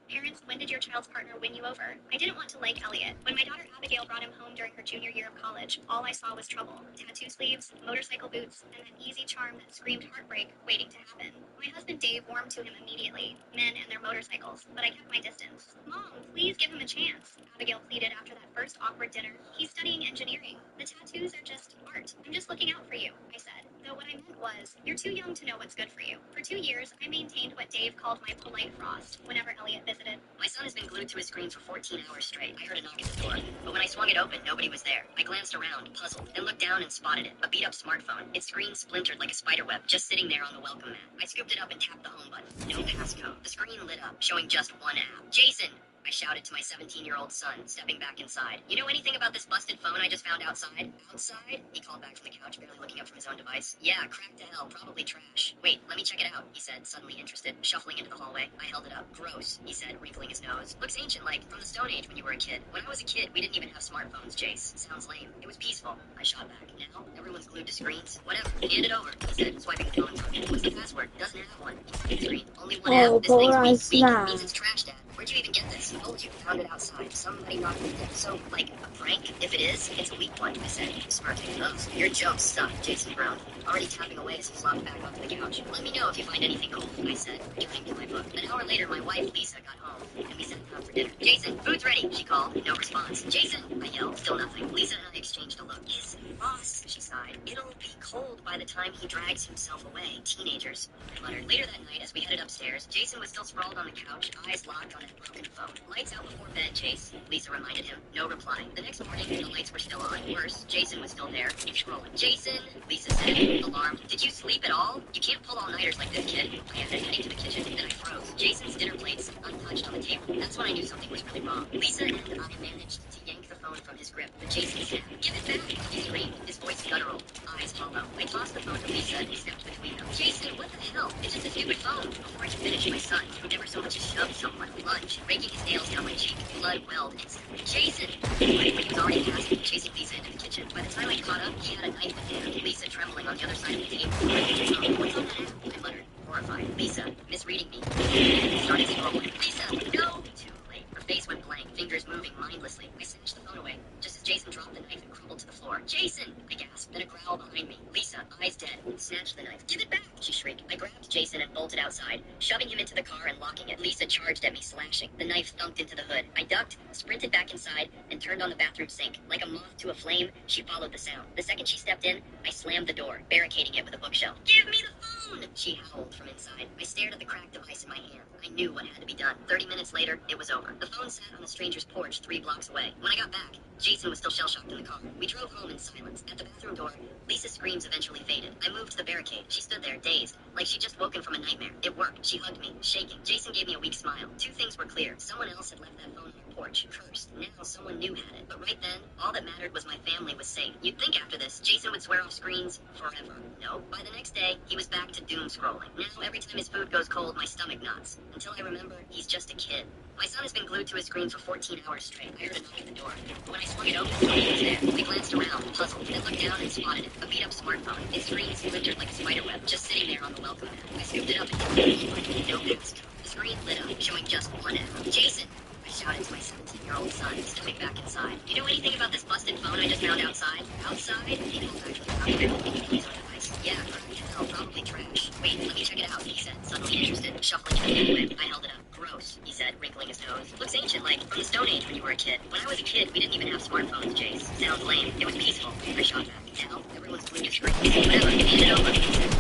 Parents, when did your child's partner win you over? I didn't want to like Elliot. When my daughter Abigail brought him home during her junior year of college, all I saw was trouble. Tattoo sleeves, motorcycle boots, and that easy charm that screamed heartbreak waiting to happen. My husband Dave warmed to him immediately, men and their motorcycles, but I kept my distance. Mom, please give him a chance, Abigail pleaded after that first awkward dinner. He's studying engineering. The tattoos are just art. I'm just looking out for you, I said. Though what I meant was, you're too young to know what's good for you. For 2 years, I maintained what Dave called my polite frost whenever Elliot visited. My son has been glued to his screen for 14 hours straight. I heard a knock at the door, but when I swung it open, nobody was there. I glanced around, puzzled, then looked down and spotted it. A beat-up smartphone. Its screen splintered like a spiderweb, just sitting there on the welcome mat. I scooped it up and tapped the home button. No passcode. The screen lit up, showing just one app. Jason! I shouted to my 17-year-old son, stepping back inside. You know anything about this busted phone I just found outside? Outside? He called back from the couch, barely looking up from his own device. Yeah, cracked to hell, probably trash. Wait, let me check it out, he said, suddenly interested, shuffling into the hallway. I held it up. Gross, he said, wrinkling his nose. Looks ancient, like from the Stone Age when you were a kid. When I was a kid, we didn't even have smartphones, Jace. Sounds lame. It was peaceful. I shot back. Now, everyone's glued to screens. Whatever. Hand it over, he said, swiping the phone from me. What's the password? Doesn't have one. Screen. Only one Oh, app. This thing's weak. snap. Means it's trash, Dad. Where'd you even get this? Told you. Found it outside. Somebody knocked it down. So, like, a prank? If it is, it's a weak one, I said, smirking. Ugh, your jokes suck, Jason groaned, already tapping away as he flopped back onto the couch. Let me know if you find anything cool, I said, turning to my book. An hour later, my wife, Lisa, got home, and we sat down for dinner. Jason, food's ready, she called. No response. Jason, I yelled. Still nothing. Lisa and I exchanged a look. His boss, she sighed. It'll be cold by the time he drags himself away. Teenagers, I muttered. Later that night, as we headed upstairs, Jason was still sprawled on the couch, eyes locked on that broken phone. Lights out before bed, Chase, Lisa reminded him. No reply. The next morning, the lights were still on. Worse, Jason was still there, scrolling. Jason, Lisa said, alarmed. Did you sleep at all? You can't pull all-nighters like this, kid. I added, heading to the kitchen. Then I froze. Jason's dinner plates untouched on the table. That's when I knew something was really wrong. Lisa and I managed to yank the phone from his grip, but Jason snapped. Give it back! He screamed, his voice guttural, eyes hollow. I tossed the phone to Lisa and we stepped between them. Jason, what the hell? It's just a stupid phone. Before I could finish, my son, who never so much as shoved someone, lunged, raking his nails down my cheek. Blood welled instantly. Jason! He was already past me, chasing Lisa into the kitchen. By the time I caught up, he had a knife in hand. Lisa trembling on the other side of the table. What's on that app? I muttered, horrified. Lisa, misreading me. Started scrolling. Lisa, no! Too late. Her face went blank, fingers moving mindlessly. I snatched the phone away, just as Jason dropped the knife and crumbled to the floor. Jason! I gasped. Then a growl behind me. Lisa, eyes dead, snatched the knife. Give it back! She shrieked. I grabbed Jason and bolted outside, shoving him into the car and locking it. Lisa charged at me, slashing. The knife thumped into the hood. I ducked, sprinted back inside, and turned on the bathroom sink. Like a moth to a flame, she followed the sound. The second she stepped in, I slammed the door, barricading it with a bookshelf. Give me the phone! She howled from inside. I stared at the cracked device in my hand. I knew what had to be done. 30 minutes later, it was over. The phone sat on a stranger's porch 3 blocks away. When I got back, Jason was still shell-shocked in the car. We drove home in silence. At the bathroom door, Lisa's screams eventually faded. I moved to the barricade. She stood there, dazed, like she'd just woken from a nightmare. It worked. She hugged me, shaking. Jason gave me a weak smile. 2 things were clear. Someone else had left that phone on our porch, cursed. Now someone new had it. But right then, all that mattered was my family was safe. You'd think after this, Jason would swear off screens forever. No. By the next day, he was back to doom scrolling. Now, every time his food goes cold, my stomach knots. Until I remember, he's just a kid. My son has been glued to his screen for 14 hours straight. I heard a knock at the door. When I swung it open, nobody was there. I glanced around, puzzled, then looked down and spotted it. A beat-up smartphone. Its screen splintered like a spiderweb, just sitting there on the welcome mat. I scooped it up and tapped it. No passcode. The screen lit up, showing just one app. Jason! I shouted to my 17-year-old son, stepping back inside. You know anything about this busted phone I just found outside? Outside? He called back from the couch, barely looking up from his own device. Yeah, cracked to hell, probably trash. Wait, let me check it out, he said, suddenly interested, shuffling it away. I held it up. Gross, he said, wrinkling his nose. Looks ancient, like from the Stone Age when you were a kid. When I was a kid, we didn't even have smartphones, Jace. Sounds lame. It was peaceful. I shot back. Now, everyone's glued to screens. Whatever, hand it over, he said.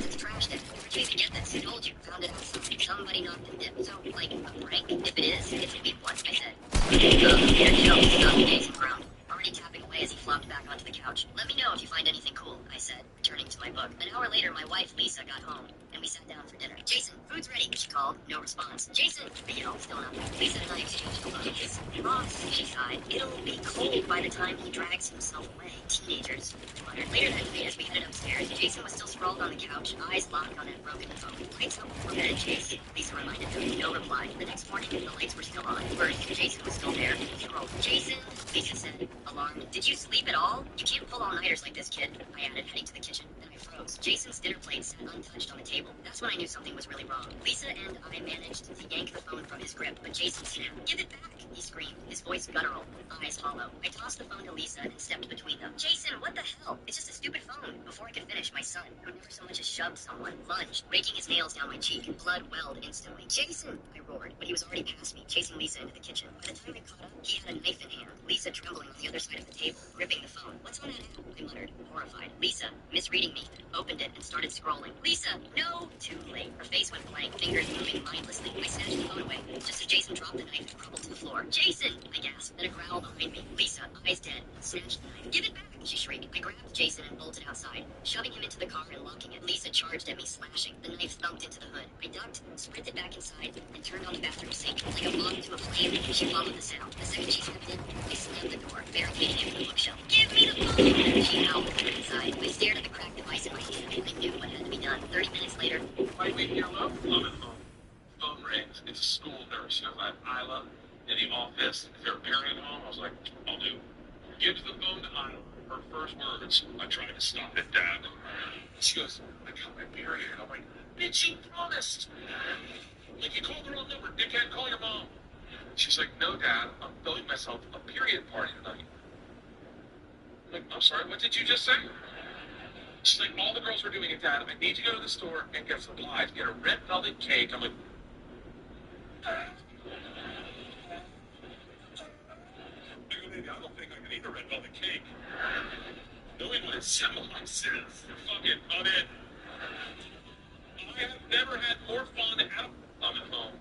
It's trash then. Where'd you even get this? I told you. Found it outside. Somebody knocked it dip. So, like, a prank? If it is, it's a weak one, I said. Your jokes suck, Jason groaned, already tapping away as he flopped back onto the couch. Let me know if you find anything cool, I said, returning to my book. An hour later, my wife, Lisa, got home, and we sat down for dinner. Jason, food's ready, she called. No response. Jason! I yelled, still nothing. Lisa and I exchanged a look. His boss, she sighed. It'll be cold by the time he drags himself away. Teenagers, I muttered. Later that night, as we headed upstairs, Jason was still sprawled on the couch, eyes locked on that broken phone. Lights out before bed, Chase, Lisa reminded him. No reply. The next morning, the lights were still on. First, Jason was still there, scrolling. Jason, Lisa said, alarmed. Did you sleep at all? You can't pull all-nighters like this, kid. I added, heading to the kitchen. Then I froze. Jason's dinner plate sat untouched on the table. That's That's when I knew something was really wrong. Lisa and I managed to yank the phone from his grip, but Jason snapped. Give it back, he screamed, his voice guttural, eyes hollow. I tossed the phone to Lisa and stepped between them. Jason, what the hell? It's just a stupid phone. Before I could finish, my son, who never so much as shoved someone, lunged, raking his nails down my cheek. Blood welled instantly. Jason, I roared, but he was already past me, chasing Lisa into the kitchen. By the time I caught up, he had a knife in hand, Lisa trembling on the other side of the table, gripping the phone. What's on that app? I muttered, horrified. Lisa, misreading me, opened it and started scrolling. Lisa, no! Too late. Her face went blank, fingers moving mindlessly. I snatched the phone away, just as Jason dropped the knife and crumpled to the floor. Jason! I gasped. Then a growl behind me. Lisa, eyes dead, snatched the knife. Give it back! She shrieked. I grabbed Jason and bolted outside, shoving him into the car and locking it. Lisa charged at me, slashing. The knife thumped into the hood. I ducked, sprinted back inside, and turned on the bathroom sink. Like a moth to a flame, she followed the sound. The second she stepped in, I slammed the door, barricading it with a bookshelf. Give me the phone! She howled inside. I stared at the cracked device in my hand. I knew what had to be done. 30 minutes later, Wait, hello? I'm at home. Phone rings. It's a school nurse. She goes, Isla in the office. Is there a parent at home? I was like, I'll do. Gives the phone to Isla. Her first words, I tried to stop it, Dad. She goes, I got my period. I'm like, bitch, you promised. Like, you called the wrong number. Dickhead, call your mom. She's like, no, Dad, I'm throwing myself a period party tonight. I'm like, I'm sorry, what did you just say? She's like, all the girls were doing it, Dad. I need you to go to the store and get supplies. Get a red velvet cake. I'm like, I go, baby, I don't think I can eat a red velvet cake. Knowing what it symbolizes. Fucking, I'm in. I have never had more fun I'm at home.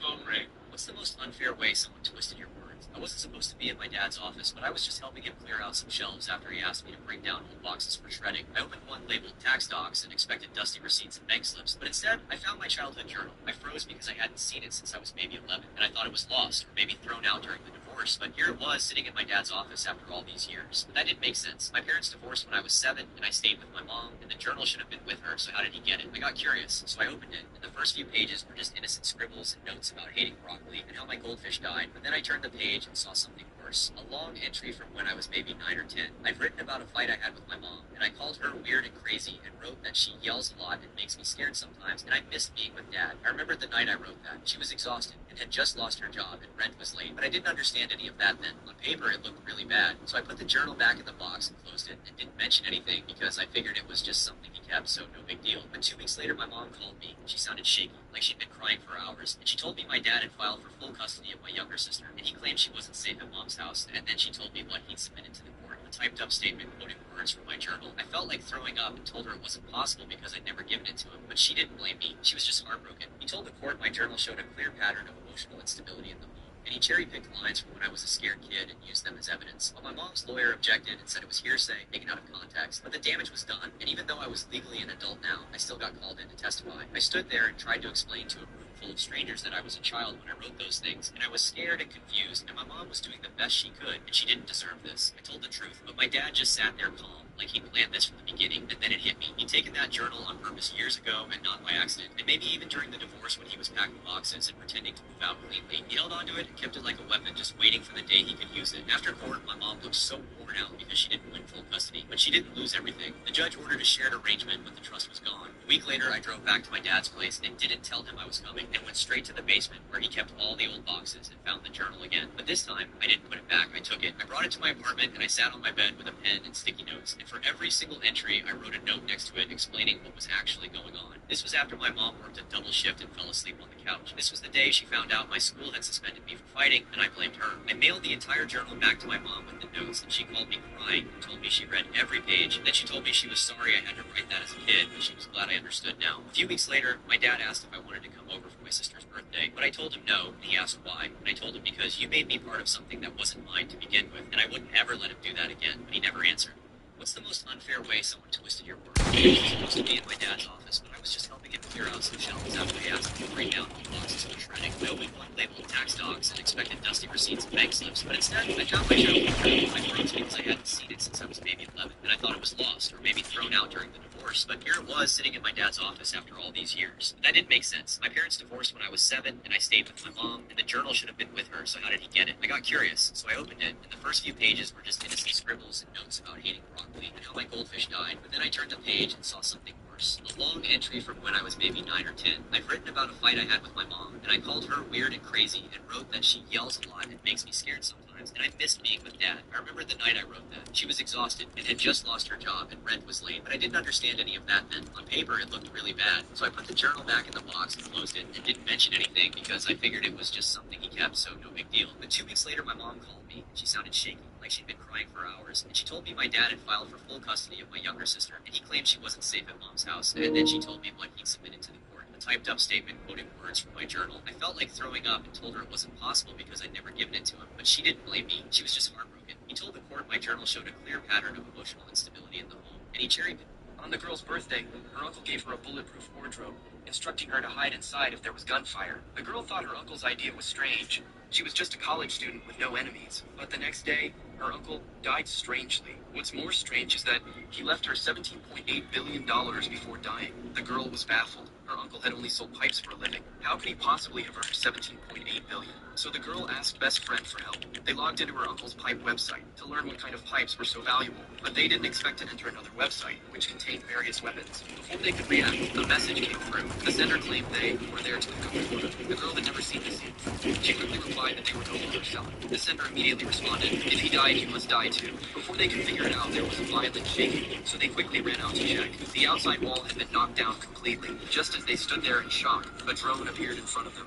Phone ring. What's the most unfair way someone twisted your words? I wasn't supposed to be in my dad's office, but I was just helping him clear out some shelves after he asked me to bring down old boxes for shredding. I opened one labeled tax docs and expected dusty receipts and bank slips, but instead, I found my childhood journal. I froze because I hadn't seen it since I was maybe 11, and I thought it was lost, or maybe thrown out during the divorce, but here it was sitting in my dad's office after all these years. But that didn't make sense. My parents divorced when I was 7, and I stayed with my mom, and the journal should have been with her, so how did he get it? I got curious, so I opened it, and the first few pages were just innocent scribbles and notes about hating broccoli and how my goldfish died, but then I turned the page and saw something worse. A long entry from when I was maybe 9 or 10. I've written about a fight I had with my mom, and I called her weird and crazy and wrote that she yells a lot and makes me scared sometimes, and I missed being with Dad. I remembered the night I wrote that. She was exhausted and had just lost her job, and rent was late, but I didn't understand any of that then. On paper, it looked really bad, so I put the journal back in the box and closed it and didn't mention anything because I figured it was just something he kept, so no big deal. But 2 weeks later, my mom called me. She sounded shaky, like she'd been crying for hours, and she told me my dad had filed for full custody of my younger sister, and he claimed she wasn't safe at Mom's house, and then she told me what he'd submitted to the court, a typed-up statement quoting words from my journal. I felt like throwing up and told her it wasn't possible because I'd never given it to him, but she didn't blame me. She was just heartbroken. He told the court my journal showed a clear pattern of emotional instability in the home, and he cherry-picked lines from when I was a scared kid and used them as evidence. But my mom's lawyer objected and said it was hearsay, taken out of context, but the damage was done, and even though I was legally an adult now, I still got called in to testify. I stood there and tried to explain to a room full of strangers that I was a child when I wrote those things, and I was scared and confused, and my mom was doing the best she could, and she didn't deserve this. I told the truth, but my dad just sat there calm, like he planned this from the beginning, and then it hit me. He'd taken that journal on purpose years ago, and not by accident, and maybe even during the divorce when he was packing boxes and pretending to move out cleanly. He held onto it and kept it like a weapon, just waiting for the day he could use it. After court, my mom looked so worn out because she didn't win full custody, but she didn't lose everything. The judge ordered a shared arrangement, but the trust was gone. A week later, I drove back to my dad's place and didn't tell him I was coming, and went straight to the basement where he kept all the old boxes and found the journal again. But this time, I didn't put it back. I took it, I brought it to my apartment, and I sat on my bed with a pen and sticky notes, and for every single entry, I wrote a note next to it explaining what was actually going on. This was after my mom worked a double shift and fell asleep on the couch. This was the day she found out my school had suspended me for fighting, and I blamed her. I mailed the entire journal back to my mom with the notes, and she called me crying and told me she read every page. Then she told me she was sorry I had to write that as a kid, but she was glad I understood now. A few weeks later, my dad asked if I wanted to come over for my sister's birthday, but I told him no, and he asked why. And I told him because you made me part of something that wasn't mine to begin with, and I wouldn't ever let him do that again, but he never answered. What's the most unfair way someone twisted your words? I was supposed to be in my dad's office, but I was just helping him clear out some shelves after he asked me to bring down old boxes for shredding. I opened one labeled tax docs and expected dusty receipts and bank slips, but instead, I found my childhood journal. I froze because I hadn't seen it since I was maybe 11, and I thought it was lost, or maybe thrown out during the divorce, but here it was sitting in my dad's office after all these years. But that didn't make sense. My parents divorced when I was 7, and I stayed with my mom, and the journal should have been with her, so how did he get it? I got curious, so I opened it, and the first few pages were just innocent scribbles and notes about hating broccoli and how my goldfish died, but then I turned the page and saw something worse. worse. A long entry from when I was maybe 9 or 10. I've written about a fight I had with my mom, and I called her weird and crazy, and wrote that she yells a lot and makes me scared sometimes, and I missed being with Dad. I remember the night I wrote that. She was exhausted and had just lost her job, and rent was late, but I didn't understand any of that then. On paper, it looked really bad, so I put the journal back in the box and closed it, and didn't mention anything because I figured it was just something he kept, so no big deal. But 2 weeks later, my mom called me, and she sounded shaky, like she'd been crying for hours, and she told me my dad had filed for full custody of my younger sister, and he claimed she wasn't safe at Mom's house, and then she told me what he'd submitted to the court, a typed up statement quoting words from my journal. I felt like throwing up and told her it wasn't possible because I'd never given it to him, but she didn't blame me. She was just heartbroken. He told the court my journal showed a clear pattern of emotional instability in the home, and he cherry-picked. On the girl's birthday, her uncle gave her a bulletproof wardrobe, instructing her to hide inside if there was gunfire. The girl thought her uncle's idea was strange. She was just a college student with no enemies. But the next day, her uncle died strangely. What's more strange is that he left her $17.8 billion before dying. The girl was baffled. Her uncle had only sold pipes for a living. How could he possibly have earned $17.8 billion? So the girl asked best friend for help. They logged into her uncle's pipe website to learn what kind of pipes were so valuable, but they didn't expect to enter another website, which contained various weapons. Before they could react, a message came through. The sender claimed they were there to pick up the order. The girl had never seen this before. She quickly replied that they were no longer selling. The sender immediately responded, "If he died, you must die too." Before they could figure it out, there was a violent shaking, so they quickly ran out to check. The outside wall had been knocked down completely. Just as they stood there in shock, a drone appeared in front of them.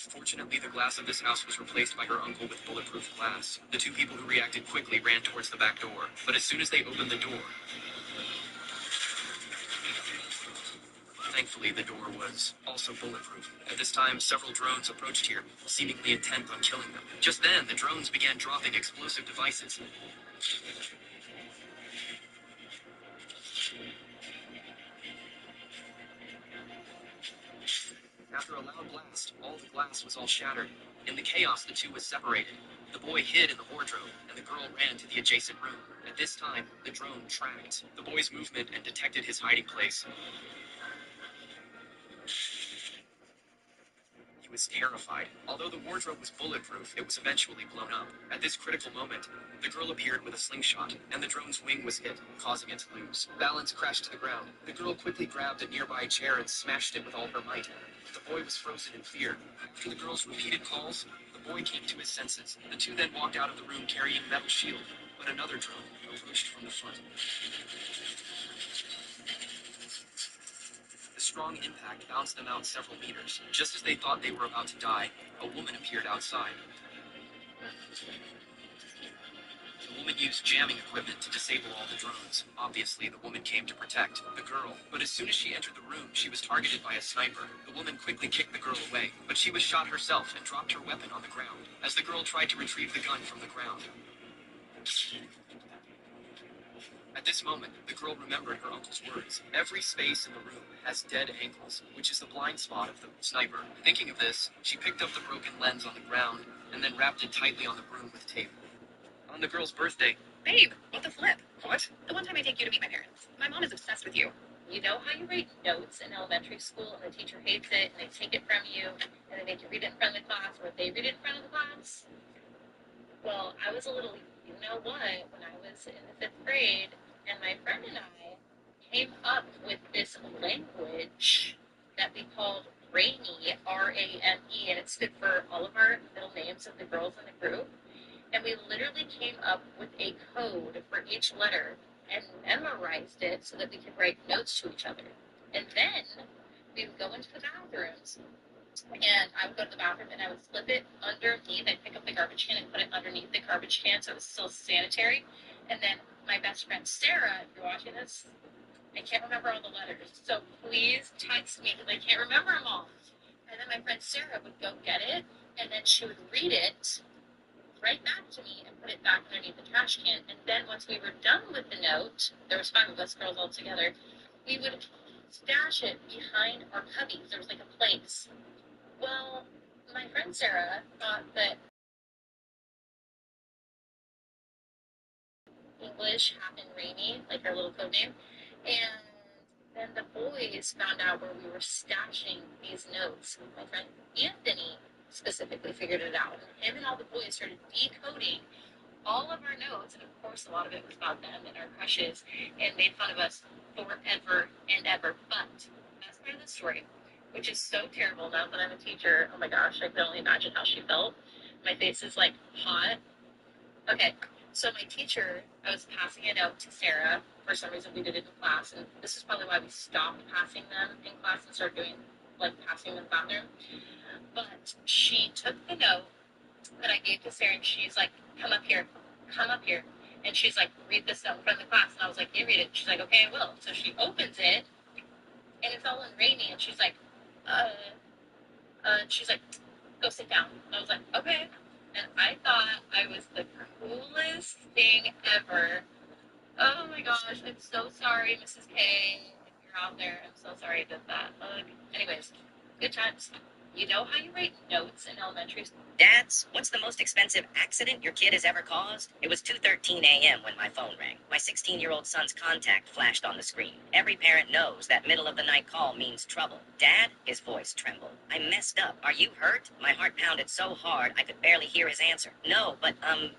Fortunately, the glass of this house was replaced by her uncle with bulletproof glass. The two people who reacted quickly ran towards the back door, but as soon as they opened the door, thankfully the door was also bulletproof. At this time, several drones approached here, seemingly intent on killing them. Just then, the drones began dropping explosive devices. After a loud blast, all the glass was all shattered. In the chaos, the two was separated. The boy hid in the wardrobe, and the girl ran to the adjacent room. At this time, the drone tracked the boy's movement and detected his hiding place. He was terrified. Although the wardrobe was bulletproof, it was eventually blown up. At this critical moment, the girl appeared with a slingshot, and the drone's wing was hit, causing it to lose. Balance crashed to the ground. The girl quickly grabbed a nearby chair and smashed it with all her might. The boy was frozen in fear. After the girl's repeated calls, the boy came to his senses. The two then walked out of the room carrying a metal shield, but another drone approached from the front. The strong impact bounced them out several meters. Just as they thought they were about to die, a woman appeared outside. The woman used jamming equipment to disable all the drones. Obviously, the woman came to protect the girl. But as soon as she entered the room, she was targeted by a sniper. The woman quickly kicked the girl away, but she was shot herself and dropped her weapon on the ground. As the girl tried to retrieve the gun from the ground, at this moment, the girl remembered her uncle's words. Every space in the room has dead angles, which is the blind spot of the sniper. Thinking of this, she picked up the broken lens on the ground and then wrapped it tightly on the broom with tape. On the girl's birthday. Babe, what the flip? What? The one time I take you to meet my parents. My mom is obsessed with you. You know how you write notes in elementary school and the teacher hates it and they take it from you and they make you read it in front of the class or they read it in front of the class? Well, I was a little, you know what, when I was in the 5th grade and my friend and I came up with this language that we called RAME, R-A-M-E, and it stood for all of our middle names of the girls in the group. And we literally came up with a code for each letter and memorized it so that we could write notes to each other. And then we would go into the bathrooms, and I would go to the bathroom and I would slip it underneath. I'd pick up the garbage can and put it underneath the garbage can so it was still sanitary. And then my best friend Sarah, if you're watching this, I can't remember all the letters, so please text me because I can't remember them all. And then my friend Sarah would go get it, and then she would read it right back to me and put it back underneath the trash can. And then once we were done with the note, there was 5 of us girls all together, we would stash it behind our cubbies. There was like a place. Well, my friend Sarah thought that English happened Rainy, like her little code name, and then the boys found out where we were stashing these notes. My friend Anthony specifically figured it out, and him and all the boys started decoding all of our notes, and of course a lot of it was about them and our crushes, and made fun of us forever and ever. But that's part of the story, which is so terrible now that I'm a teacher. Oh my gosh, I can only imagine how she felt. My face is like hot. Okay, so my teacher, I was passing a note to Sarah. For some reason, we did it in class, and this is probably why we stopped passing them in class and started doing like passing them in the bathroom. But she took the note that I gave to Sarah, and she's like, "Come up here, come up here," and she's like, "Read this note in front of the class." And I was like, "You read it." She's like, "Okay, I will." So she opens it, and it's all in rainy, and she's like, she's like, "Go sit down." And I was like, "Okay." And I thought I was the coolest thing ever. Oh my gosh, I'm so sorry, Mrs. K. If you're out there, I'm so sorry I did that. Anyways, good times. You know how you write notes in elementary school? Dads, what's the most expensive accident your kid has ever caused? It was 2:13 a.m. when my phone rang. My 16-year-old son's contact flashed on the screen. Every parent knows that middle of the night call means trouble. Dad, his voice trembled. I messed up. Are you hurt? My heart pounded so hard I could barely hear his answer. No, but,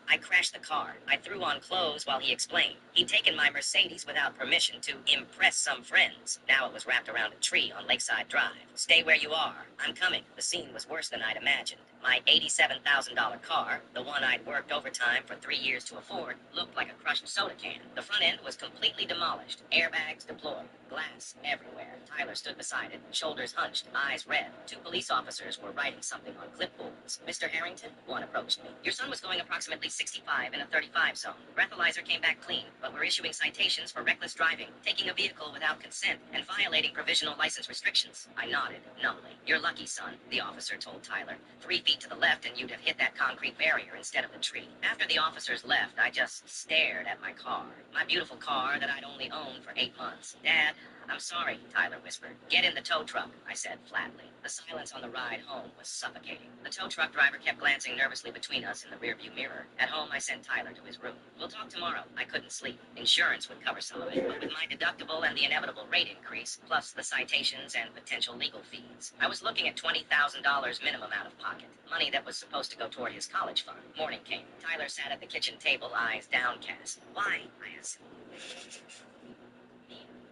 I crashed the car. I threw on clothes while he explained. He'd taken my Mercedes without permission to impress some friends. Now it was wrapped around a tree on Lakeside Drive. Stay where you are. I'm coming. The scene was worse than I'd imagined. My $87,000 car, the one I'd worked overtime for 3 years to afford, looked like a crushed soda can. The front end was completely demolished. Airbags deployed. Glass everywhere. Tyler stood beside it, shoulders hunched, eyes red. 2 police officers were writing something on clipboards. Mr. Harrington, one approached me. Your son was going approximately 65 in a 35 zone. Breathalyzer came back clean, but we're issuing citations for reckless driving, taking a vehicle without consent, and violating provisional license restrictions. I nodded, numbly. You're lucky, son, the officer told Tyler. 3 feet to the left and you'd have hit that concrete barrier instead of the tree. After the officers left, I just stared at my car. My beautiful car that I'd only owned for 8 months. Dad, I'm sorry, Tyler whispered. Get in the tow truck, I said flatly. The silence on the ride home was suffocating. The tow truck driver kept glancing nervously between us in the rearview mirror. At home, I sent Tyler to his room. We'll talk tomorrow. I couldn't sleep. Insurance would cover some of it, but with my deductible and the inevitable rate increase, plus the citations and potential legal fees, I was looking at $20,000 minimum out of pocket. Money that was supposed to go toward his college fund. Morning came. Tyler sat at the kitchen table, eyes downcast. Why? I asked. I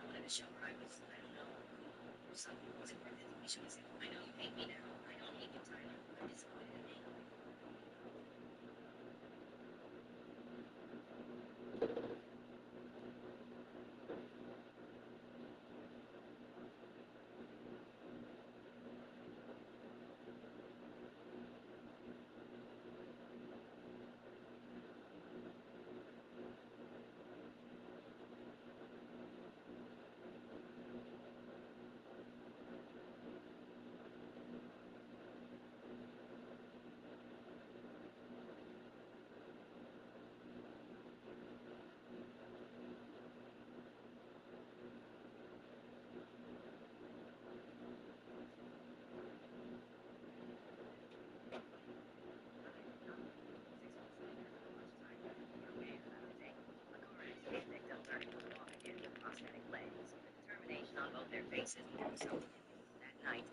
wanted to show her I was, I don't know, something wasn't worth it. She was, I know you hate me now. I don't hate you, Tyler. I'm disappointed in me. Determination on both their faces. So that night,